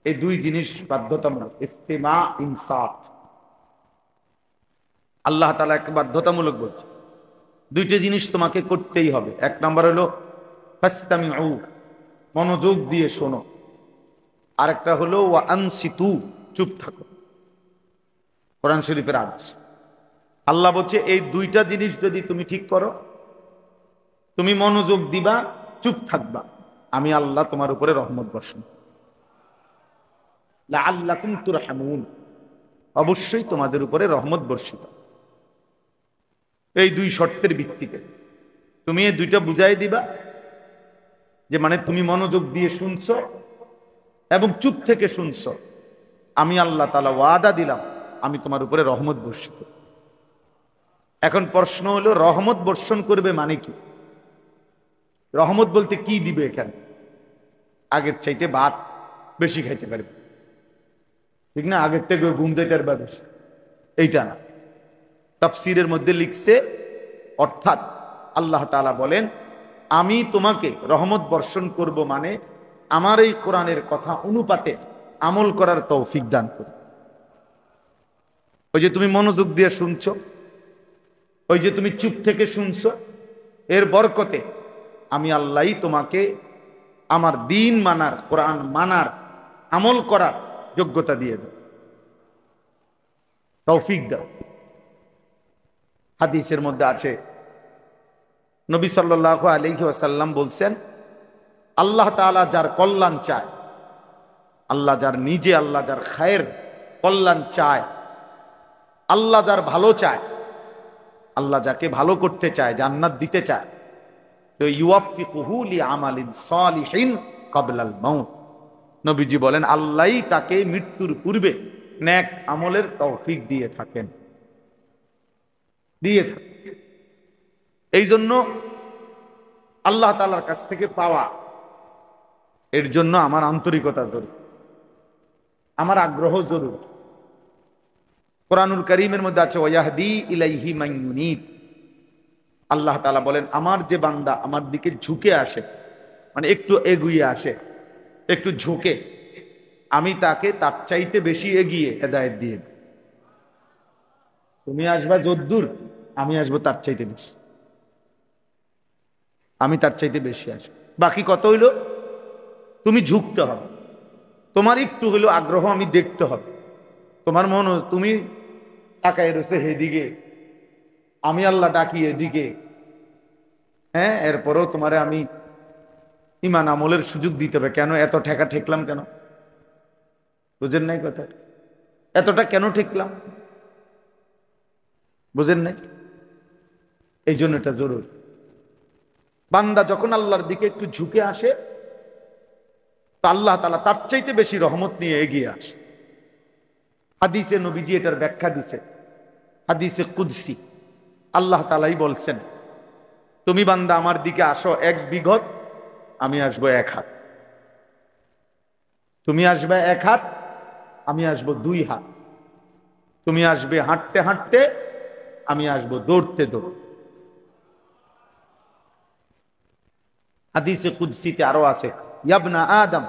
এই দুই জিনিস বাধ্যতামূলক, ইস্তিমা, ইনসাত। আল্লাহ তাআলা একটা বাধ্যতামূলক বলছে, দুইটা জিনিস তোমাকে করতেই হবে। এক নাম্বার হলো ফাসতামিউ, মনোযোগ দিয়ে শোনো। আরেকটা হলো ওয়া আনসিতু, চুপ থাকো। কোরআন শরীফের আদেশ। আল্লাহ বলছে এই দুইটা জিনিস যদি তুমি ঠিক করো, তুমি মনোযোগ দিবা, চুপ থাকবা, আমি আল্লাহ তোমার উপরে রহমত বর্ষণ, লাআল্লাকুম তুরহামুন, অবশ্যই তোমাদের উপরে রহমত বর্ষিত। এই দুই শর্তের ভিত্তিতে তুমি এই দুইটা বুঝাই দিবা, যে মানে তুমি মনোযোগ দিয়ে শুনছো এবং চুপ থেকে শুনছো, আমি আল্লাহ তাআলা ওয়াদা দিলাম আমি তোমার উপরে রহমত বর্ষিত। এখন প্রশ্ন হলো, রহমত বর্ষণ করবে মানে কি? রহমত বলতে কি দিবে এখানে? আগের চাইতে ভাত বেশি খাইতে পারবে, ঠিক না? আগের থেকে ঘুম যেতে পারবে বেশি, এইটা না। তাফসীরের মধ্যে লিখছে, অর্থাৎ আল্লাহ তাআলা বলেন আমি তোমাকে রহমত বর্ষণ করব, মানে আমার এই কোরআনের কথা অনুপাতে আমল করার তৌফিক দান করব। ওই যে তুমি মনোযোগ দিয়ে শুনছো, ওই যে তুমি চুপ থেকে শুনছো, এর বরকতে আমি আল্লাহই তোমাকে আমার দিন মানার, কোরআন মানার, আমল করার যোগ্যতা দিয়ে দাও, তৌফিক দাও। হাদিসের মধ্যে আছে, নবী সাল্লাল্লাহু আলাইহি ওয়াসাল্লাম বলছেন, আল্লাহ তাআলা যার কল্যাণ চায়, আল্লাহ যার নিজে, আল্লাহ যার খায়ের কল্যাণ চায়, আল্লাহ যার ভালো চায়, আল্লাহ যাকে ভালো করতে চায়, জান্নাত দিতে চায়, তো ইউওয়াফিকুহু লিআমালিন সালিহিন ক্বাবলাল মাউত। নবীজি বলেন আল্লাহই তাকে মৃত্যুর পূর্বে নেক আমলের তৌফিক দিয়ে থাকেন, দিয়ে থাকেন। এই জন্য আল্লাহ তাআলার কাছ থেকে পাওয়া, এর জন্য আমার আন্তরিকতা জরুরি, আমার আগ্রহ জরুরি। কোরআনুল কারীমের মধ্যে আছে ওয়াহদি ইলাইহি মান ইউনীব। আল্লাহ তাআলা বলেন আমার যে বান্দা আমার দিকে ঝুঁকে আসে, মানে একটু এগিয়ে আসে, একটু ঝুঁকে, আমি তাকে তার চাইতে বেশি এগিয়ে হেদায়েত দিয়ে দিই। তুমি আসবা যদ্দূর, আমি আসবো তার চাইতে বেশি, আমি তার চাইতে বেশি আসবো। বাকি কত হইল? তুমি ঝুঁকতে হবে, তোমার একটু হইলো আগ্রহ আমি দেখতে হবে, তোমার মন, তুমি তাকায় রয়েছে হেদিকে, আমি আল্লাহ ডাকি এদিকে, হ্যাঁ, এরপরেও তোমারে আমি ইমান আমলের সুযোগ দিতে হবে। কেন এত ঠেকা ঠেকলাম কেন? বুঝেন নাই কথা? এতটা কেন ঠেকলাম? বুঝেন নাই? এই জন্য এটা জরুরি। বান্দা যখন আল্লাহর দিকে একটু ঝুঁকে আসে, তো আল্লাহ তাআলা তার চাইতে বেশি রহমত নিয়ে এগিয়ে আসে। হাদিসে নবীজি এটার ব্যাখ্যা দিছে, হাদিসে কুদসি আল্লাহ তাআলাই বলছেন, তুমি বান্দা আমার দিকে আসো 1 বিঘত, আমি আসবো 1 হাত। তুমি আসবে 1 হাত, আমি আসবো 2 হাত। তুমি আসবে হাঁটতে হাঁটতে, আমি আসবো দৌড়তে দৌড়তে। হাদিসে কুদসিতে আরো আছে, ইয়াবনা আদম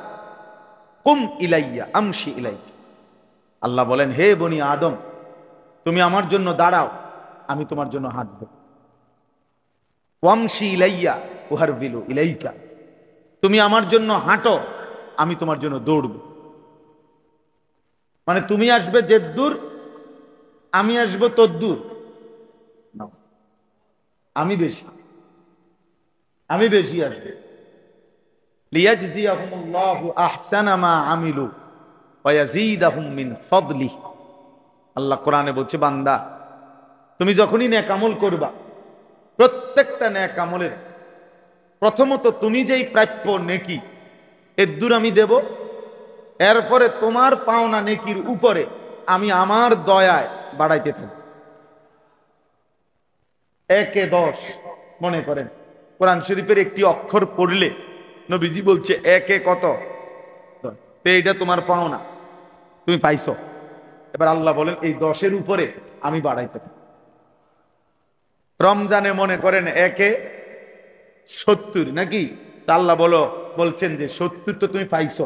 কুম ইলাইয়া আমশি ইলাইক। আল্লাহ বলেন হে বনি আদম, তুমি আমার জন্য দাঁড়াও, আমি তোমার জন্য হাঁটবো। ওয়ামশি ইলাইয়া উহারবিলু ইলাইকা, তুমি আমার জন্য হাঁটো, আমি তোমার জন্য দৌড়ব। মানে তুমি আসবে যেদূর, আমি আসবো তদ্দূর। আমি বেশি, আমি বেশি আসবে। লিয়াজজিয়াহুমুল্লাহু আহসানা মা আমিলু ওয়া ইয়াজিদাহুম মিন ফাদলিহি। আল্লাহ কোরআনে বলছে, বান্দা তুমি যখনই নেক আমল করবা, প্রত্যেকটা নেক আমলের প্রথমত তুমি যেই প্রাপ্য নেকি এর দূর আমি দেব, এরপরে তোমার পাওনা নেকির উপরে আমি আমার দয়ায় বাড়াইতে থাকি। 1-এ 10 মনে করেন কোরআন শরীফের একটি অক্ষর পড়লে নবীজি বলছে 1-এ কত? তো এইটা তোমার পাওনা, তুমি পাইছো। এবার আল্লাহ বলেন এই 10-এর উপরে আমি বাড়াইতে থাকি। রমজানে মনে করেন 1-এ 70 নাকি? তা আল্লাহ বলছেন যে 70 তো তুমি পাইছো,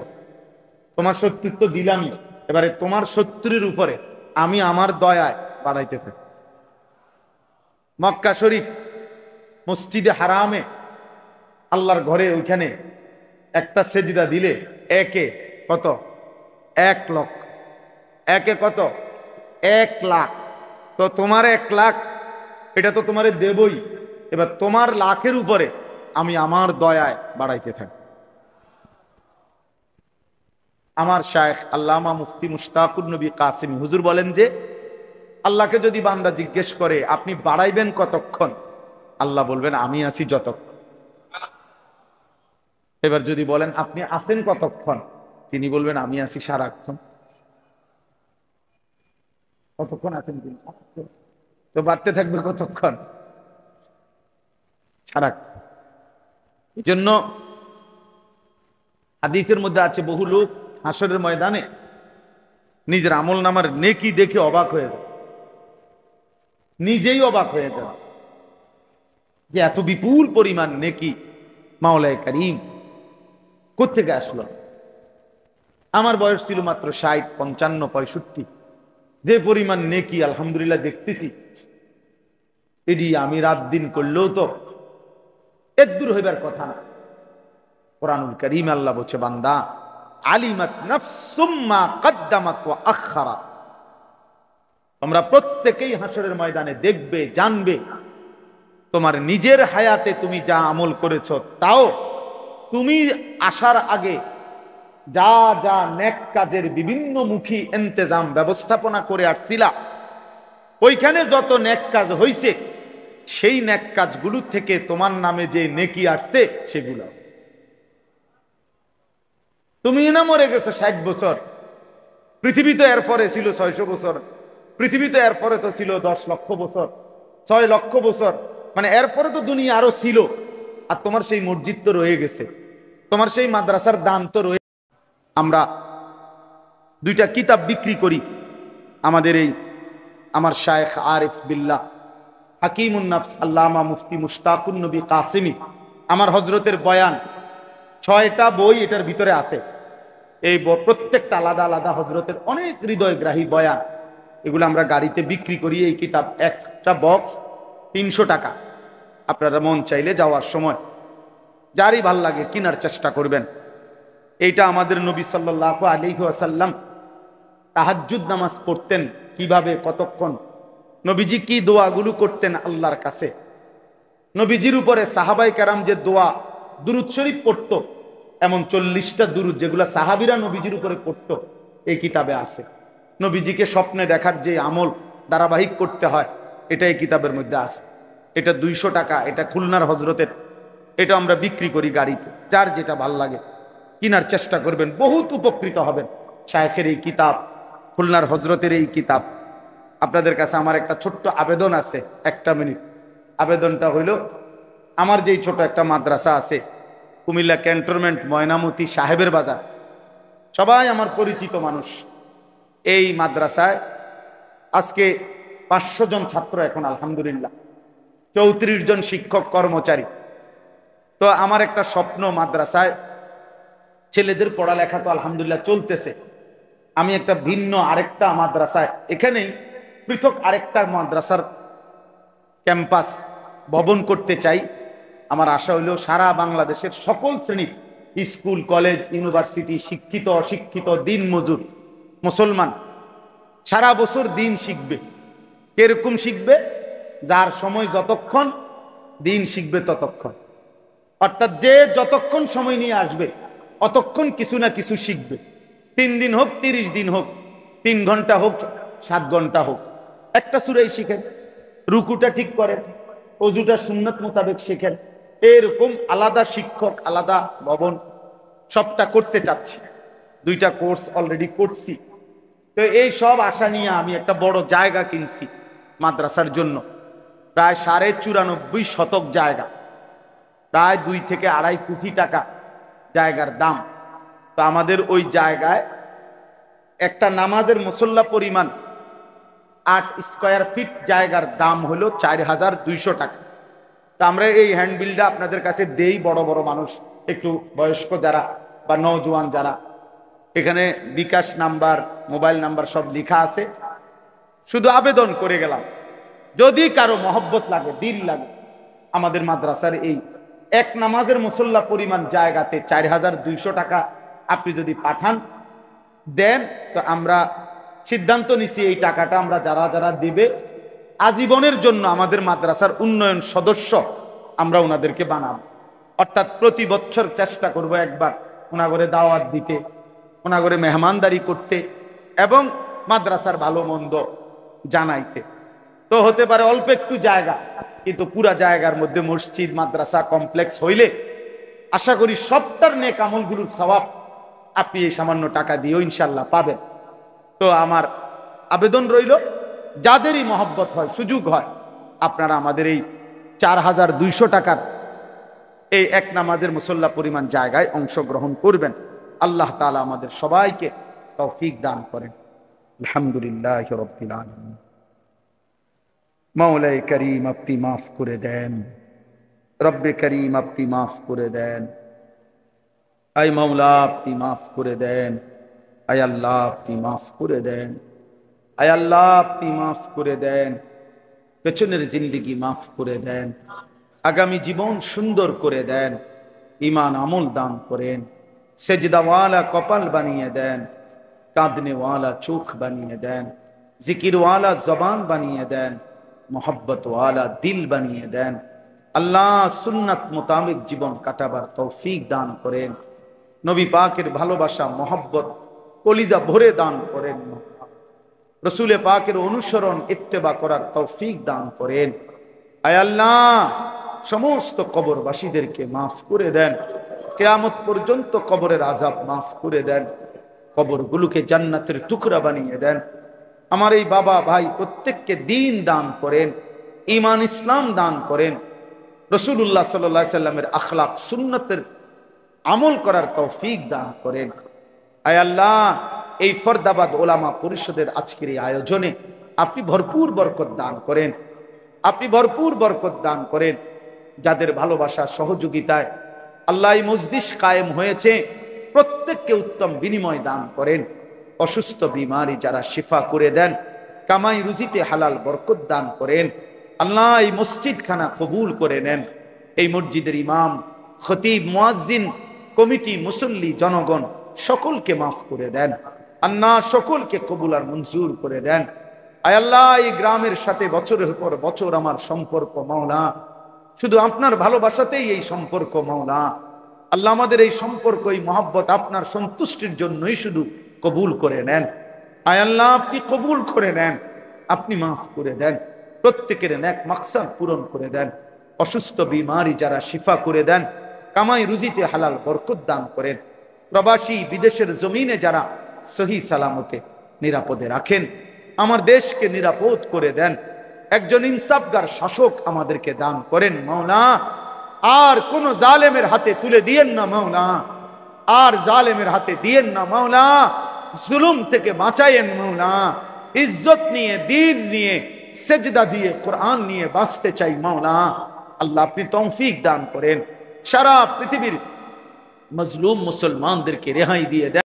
তোমার 70 তো দিলামই, এবারে তোমার 70-এর উপরে আমি আমার দয়ায় বাড়াইতে থাকি। মক্কা শরীফ মসজিদে হারামে আল্লাহর ঘরে ওইখানে একটা সেজদা দিলে 1-এ কত? 1 লক্ষ। 1-এ কত? 1 লাখ। তো তোমার 1 লাখ, এটা তো তোমারে দেবই, এবার তোমার লাখের উপরে আমি আমার দয়ায় বাড়াইতে থাকি। আমার শায়েখ আল্লামা মুফতি মুশতাকুর নবী কাসিমি হুজুর বলেন যে, আল্লাহকে যদি বান্দা জিজ্ঞেস করে আপনি বাড়াইবেন কতক্ষণ, আল্লাহ বলবেন আমি আছি যতক্ষণ। এবার যদি বলেন আপনি আছেন কতক্ষণ, তিনি বলবেন আমি আছি সারাক্ষণ। কতক্ষণ আছেন তিনি? তো বাড়তে থাকবে কতক্ষণ? সারাক্ষণ। এই জন্য হাদিসের মধ্যে আছে বহু লোক হাসরের ময়দানে নিজের আমল নামার নেকি দেখে অবাক হয়ে যায়, নিজেই অবাক হয়ে যায় যে এত বিপুল পরিমাণ নেকি মাওলায়ে কারীম কোত্থেকে আসলো। আমার বয়স ছিল মাত্র ৬০, ৫৫, ৬৫, যে পরিমাণ নেকি আলহামদুলিল্লাহ দেখতেছি, এটি আমি রাত দিন করলেও তো এর দূর হইবার কথা না। কোরআনুল কারীম আল্লাহ বলছে, বান্দা আলিমাত নাফসুম মা কদ্দামাত ওয়া আখখারাত, তোমরা প্রত্যেকেই হাসরের ময়দানে দেখবে, জানবে তোমার নিজের হায়াতে তুমি যা আমল করেছো, তাও তুমি আসার আগে যা যা নেক কাজের বিভিন্ন মুখী ইন্তেজাম ব্যবস্থাপনা করে আসছিলা, ওইখানে যত নেক কাজ হইছে সেই নেক কাজগুলো থেকে তোমার নামে যে নেকি আসছে সেগুলো। তুমি না মরে গেছো ৬০ বছর, পৃথিবী তো এরপরে ছিল ৬০০ বছর, পৃথিবী তো এরপরে তো ছিল ১০ লক্ষ বছর, ৬ লক্ষ বছর, মানে এরপরে তো দুনিয়া আরো ছিল। আর তোমার সেই মসজিদ তো রয়ে গেছে, তোমার সেই মাদ্রাসার দান তো রয়ে। আমরা দুইটা কিতাব বিক্রি করি। আমাদের এই আমার শায়েখ আরিফ বিল্লাহ হাকিমুন নফস আল্লামা মুফতি মুশতাকুন নবী কাসিমি, আমার হজরতের বয়ান ৬টা বই এটার ভিতরে আছে। এই প্রত্যেকটা আলাদা আলাদা হজরতের অনেক হৃদয়গ্রাহী বয়ান, এগুলো আমরা গাড়িতে বিক্রি করি। এই কিতাব এক্সট্রা বক্স ৩০০ টাকা। আপনারা মন চাইলে যাওয়ার সময় যারই ভাল লাগে কেনার চেষ্টা করবেন। এইটা আমাদের নবী সাল্লাল্লাহু আলাইহি ওয়াসাল্লাম তাহাজ্জুদ নামাজ পড়তেন কিভাবে, কতক্ষণ, নবীজি কি দোয়াগুলো করতেন আল্লাহর কাছে, নবীজির উপরে সাহাবায়ে কেরাম যে দোয়া দুরূদ শরীফ পড়ত, এমন ৪০টা দুরূদ যেগুলো সাহাবীরা নবীজির উপরে পড়ত, এই কিতাবে আছে। নবীজিকে স্বপ্নে দেখার যে আমল ধারাবাহিক করতে হয়, এটা এই কিতাবের মধ্যে আছে। এটা ২০০ টাকা, এটা খুলনার হজরতের, এটা আমরা বিক্রি করি গাড়িতে। যার যেটা ভাল লাগে কেনার চেষ্টা করবেন, বহুত উপকৃত হবেন। শায়েখের এই কিতাব, খুলনার হজরতের এই কিতাব। আপনাদের কাছে আমার একটা ছোট্ট আবেদন আছে, ১ মিনিট। আবেদনটা হইল, আমার যেই ছোট একটা মাদ্রাসা আছে কুমিল্লা ক্যান্টনমেন্ট ময়নামতি সাহেবের বাজার, সবাই আমার পরিচিত মানুষ। এই মাদ্রাসায় আজকে ৫০০ জন ছাত্র এখন আলহামদুলিল্লাহ, ৩৪ জন শিক্ষক কর্মচারী। তো আমার একটা স্বপ্ন, মাদ্রাসায় ছেলেদের পড়ালেখা তো আলহামদুলিল্লাহ চলতেছে, আমি একটা ভিন্ন আরেকটা মাদ্রাসায়, এখানেই পৃথক আরেকটা মাদ্রাসার ক্যাম্পাস ভবন করতে চাই। আমার আশা হইল সারা বাংলাদেশের সকল শ্রেণীর স্কুল, কলেজ, ইউনিভার্সিটি, শিক্ষিত অশিক্ষিত, দিন মজুর মুসলমান সারা বছর দিন শিখবে। কিরকম শিখবে? যার সময় যতক্ষণ, দিন শিখবে ততক্ষণ। অর্থাৎ যে যতক্ষণ সময় নিয়ে আসবে অতক্ষণ কিছু না কিছু শিখবে। ৩ দিন হোক, ৩০ দিন হোক, ৩ ঘন্টা হোক, ৭ ঘন্টা হোক, একটা সূরাই শিখেন, রুকুটা ঠিক করেন, ওযুটা সুন্নত মোতাবেক শেখেন। এরকম আলাদা শিক্ষক, আলাদা ভবন, সবটা করতে চাচ্ছি। 2টা কোর্স অলরেডি করছি। তো এই সব আশা নিয়ে আমি একটা বড় জায়গা কিনছি মাদ্রাসার জন্য, প্রায় ৯৪.৫ শতক জায়গা, প্রায় ২ থেকে ২.৫ কোটি টাকা জায়গার দাম। তো আমাদের ওই জায়গায় একটা নামাজের মুসল্লা পরিমাণ ৮ স্কয়ার ফিট জায়গার দাম হলো ৪,২০০ টাকা। তো আমরা এই হ্যান্ডবিলটা আপনাদের কাছে দেই, বড় বড় মানুষ, একটু বয়স্ক যারা বা নওজোয়ান যারা, এখানে বিকাশ নাম্বার, মোবাইল নাম্বার সব লেখা আছে। শুধু আবেদন করে গেলাম, যদি কারো মহব্বত লাগে, দিল লাগে, আমাদের মাদ্রাসার এই এক নামাজের মুসল্লা পরিমাণ জায়গাতে ৪,২০০ টাকা আপনি যদি পাঠান দেন, তো আমরা সিদ্ধান্ত নিছি এই টাকাটা আমরা যারা যারা দিবে আজীবনের জন্য আমাদের মাদ্রাসার উন্নয়ন সদস্য আমরা ওনাদেরকে বানাবো। অর্থাৎ প্রতি বছর চেষ্টা করব একবার ওনাগরে দাওয়াত দিতে, ওনাগরে মেহমানদারি করতে এবং মাদ্রাসার ভালো মন্দ জানাইতে। তো হতে পারে অল্প একটু জায়গা, কিন্তু পুরা জায়গার মধ্যে মসজিদ, মাদ্রাসা কমপ্লেক্স হইলে আশা করি সবটার নেক আমলগুলোর সওয়াব আপনি এই সামান্য টাকা দিয়েও ইনশাল্লাহ পাবেন। তো আমার আবেদন রইল, যাদেরই মহব্বত হয়, সুযোগ হয়, আপনারা আমাদের এই ৪,২০০ টাকার এই এক নামাজের মুসল্লা পরিমাণ জায়গায় অংশগ্রহণ করবেন। আল্লাহ তাআলা আমাদের সবাইকে তৌফিক দান করেন। আলহামদুলিল্লাহি রাব্বিল আলামিন। মাওলায়ে করিম আপনি মাফ করে দেন, রব্বে করিম আপনি মাফ করে দেন, আয় মাওলা আপনি মাফ করে দেন, আয় আল্লাহ আপনি মাফ করে দেন, আয় আল্লাহ আপনি মাফ করে দেন। পেছনের জিন্দেগি মাফ করে দেন, আগামী জীবন সুন্দর করে দেন, ঈমান আমল দান করেন, সেজদাওয়ালা কপাল বানিয়ে দেন, কাঁদনেওয়ালা চোখ বানিয়ে দেন, জিকিরওয়ালা জবান বানিয়ে দেন, মোহব্বতওয়ালা দিল বানিয়ে দেন। আল্লাহ সুন্নাত মোতাবেক জীবন কাটাবার তৌফিক দান করেন। নবী পাকের ভালোবাসা মোহব্বত কলিজা ভরে দান করেন। রসুলে পাকের অনুসরণ ইত্তেবা করার তৌফিক দান করেন। আয় আল্লাহ সমস্ত কবরবাসীদেরকে মাফ করে দেন, কিয়ামত পর্যন্ত কবরের আযাব মাফ করে দেন, কবরগুলোকে জান্নাতের টুকরা বানিয়ে দেন। আমার এই বাবা ভাই প্রত্যেককে দ্বীন দান করেন, ঈমান ইসলাম দান করেন, রাসূলুল্লাহ সাল্লাল্লাহু আলাইহি সাল্লামের আখলাক সুন্নতের আমল করার তৌফিক দান করেন। আয় আল্লাহ এই ফরদাবাদ ওলামা পরিষদের আজকের এই আয়োজনে আপনি ভরপুর বরকত দান করেন, আপনি ভরপুর বরকত দান করেন। যাদের ভালোবাসা সহযোগিতায় আল্লাহ এই মজলিস কায়েম হয়েছে প্রত্যেককে উত্তম বিনিময় দান করেন। অসুস্থ বিমারি যারা শিফা করে দেন, কামাই রুজিতে হালাল বরকত দান করেন। আল্লাহ এই মসজিদ খানা কবুল করে নেন। এই মসজিদের ইমাম, খতিব, মুয়াজ্জিন, কমিটি, মুসল্লি, জনগণ সকলকে মাফ করে দেন। আল্লাহ সকলকে কবুল আর মঞ্জুর করে দেন। আয় আল্লাহ এই গ্রামের সাথে বছরের পর বছর আমার সম্পর্ক মাওলা, শুধু আপনার ভালোবাসাতেই এই সম্পর্ক মাওলা। আল্লাহ আমাদের এই সম্পর্ক, এই মহব্বত আপনার সন্তুষ্টির জন্যই শুধু কবুল করে নেন। আয় আল্লাহ আপনি কবুল করে নেন, আপনি মাফ করে দেন, প্রত্যেকের নেক মাকসাদ পূরণ করে দেন। অসুস্থ বিমারি যারা শিফা করে দেন, কামাই রুজিতে হালাল বরকত দান করেন। প্রবাসী বিদেশের জমিনে যারা সহি সালামতে নিরাপদে রাখেন, আমার দেশকে নিরাপদ করে দেন। একজন ইনসাফগার শাসক আমাদেরকে দান করেন মাওলা। আর কোন জালেমের হাতে তুলে দিয়েন না মাওলা, আর জালেমের হাতে দিয়েন না মাওলা। জুলুম থেকে বাঁচায়েন মাওলা। ইজ্জত নিয়ে, দ্বীন নিয়ে, সেজদা দিয়ে, কোরআন নিয়ে বাঁচতে চাই মাওলা। আল্লাহ আপনি তৌফিক দান করেন। সারা পৃথিবীর মজলুম মুসলমানদেরকে রেহাই দিয়ে দেন।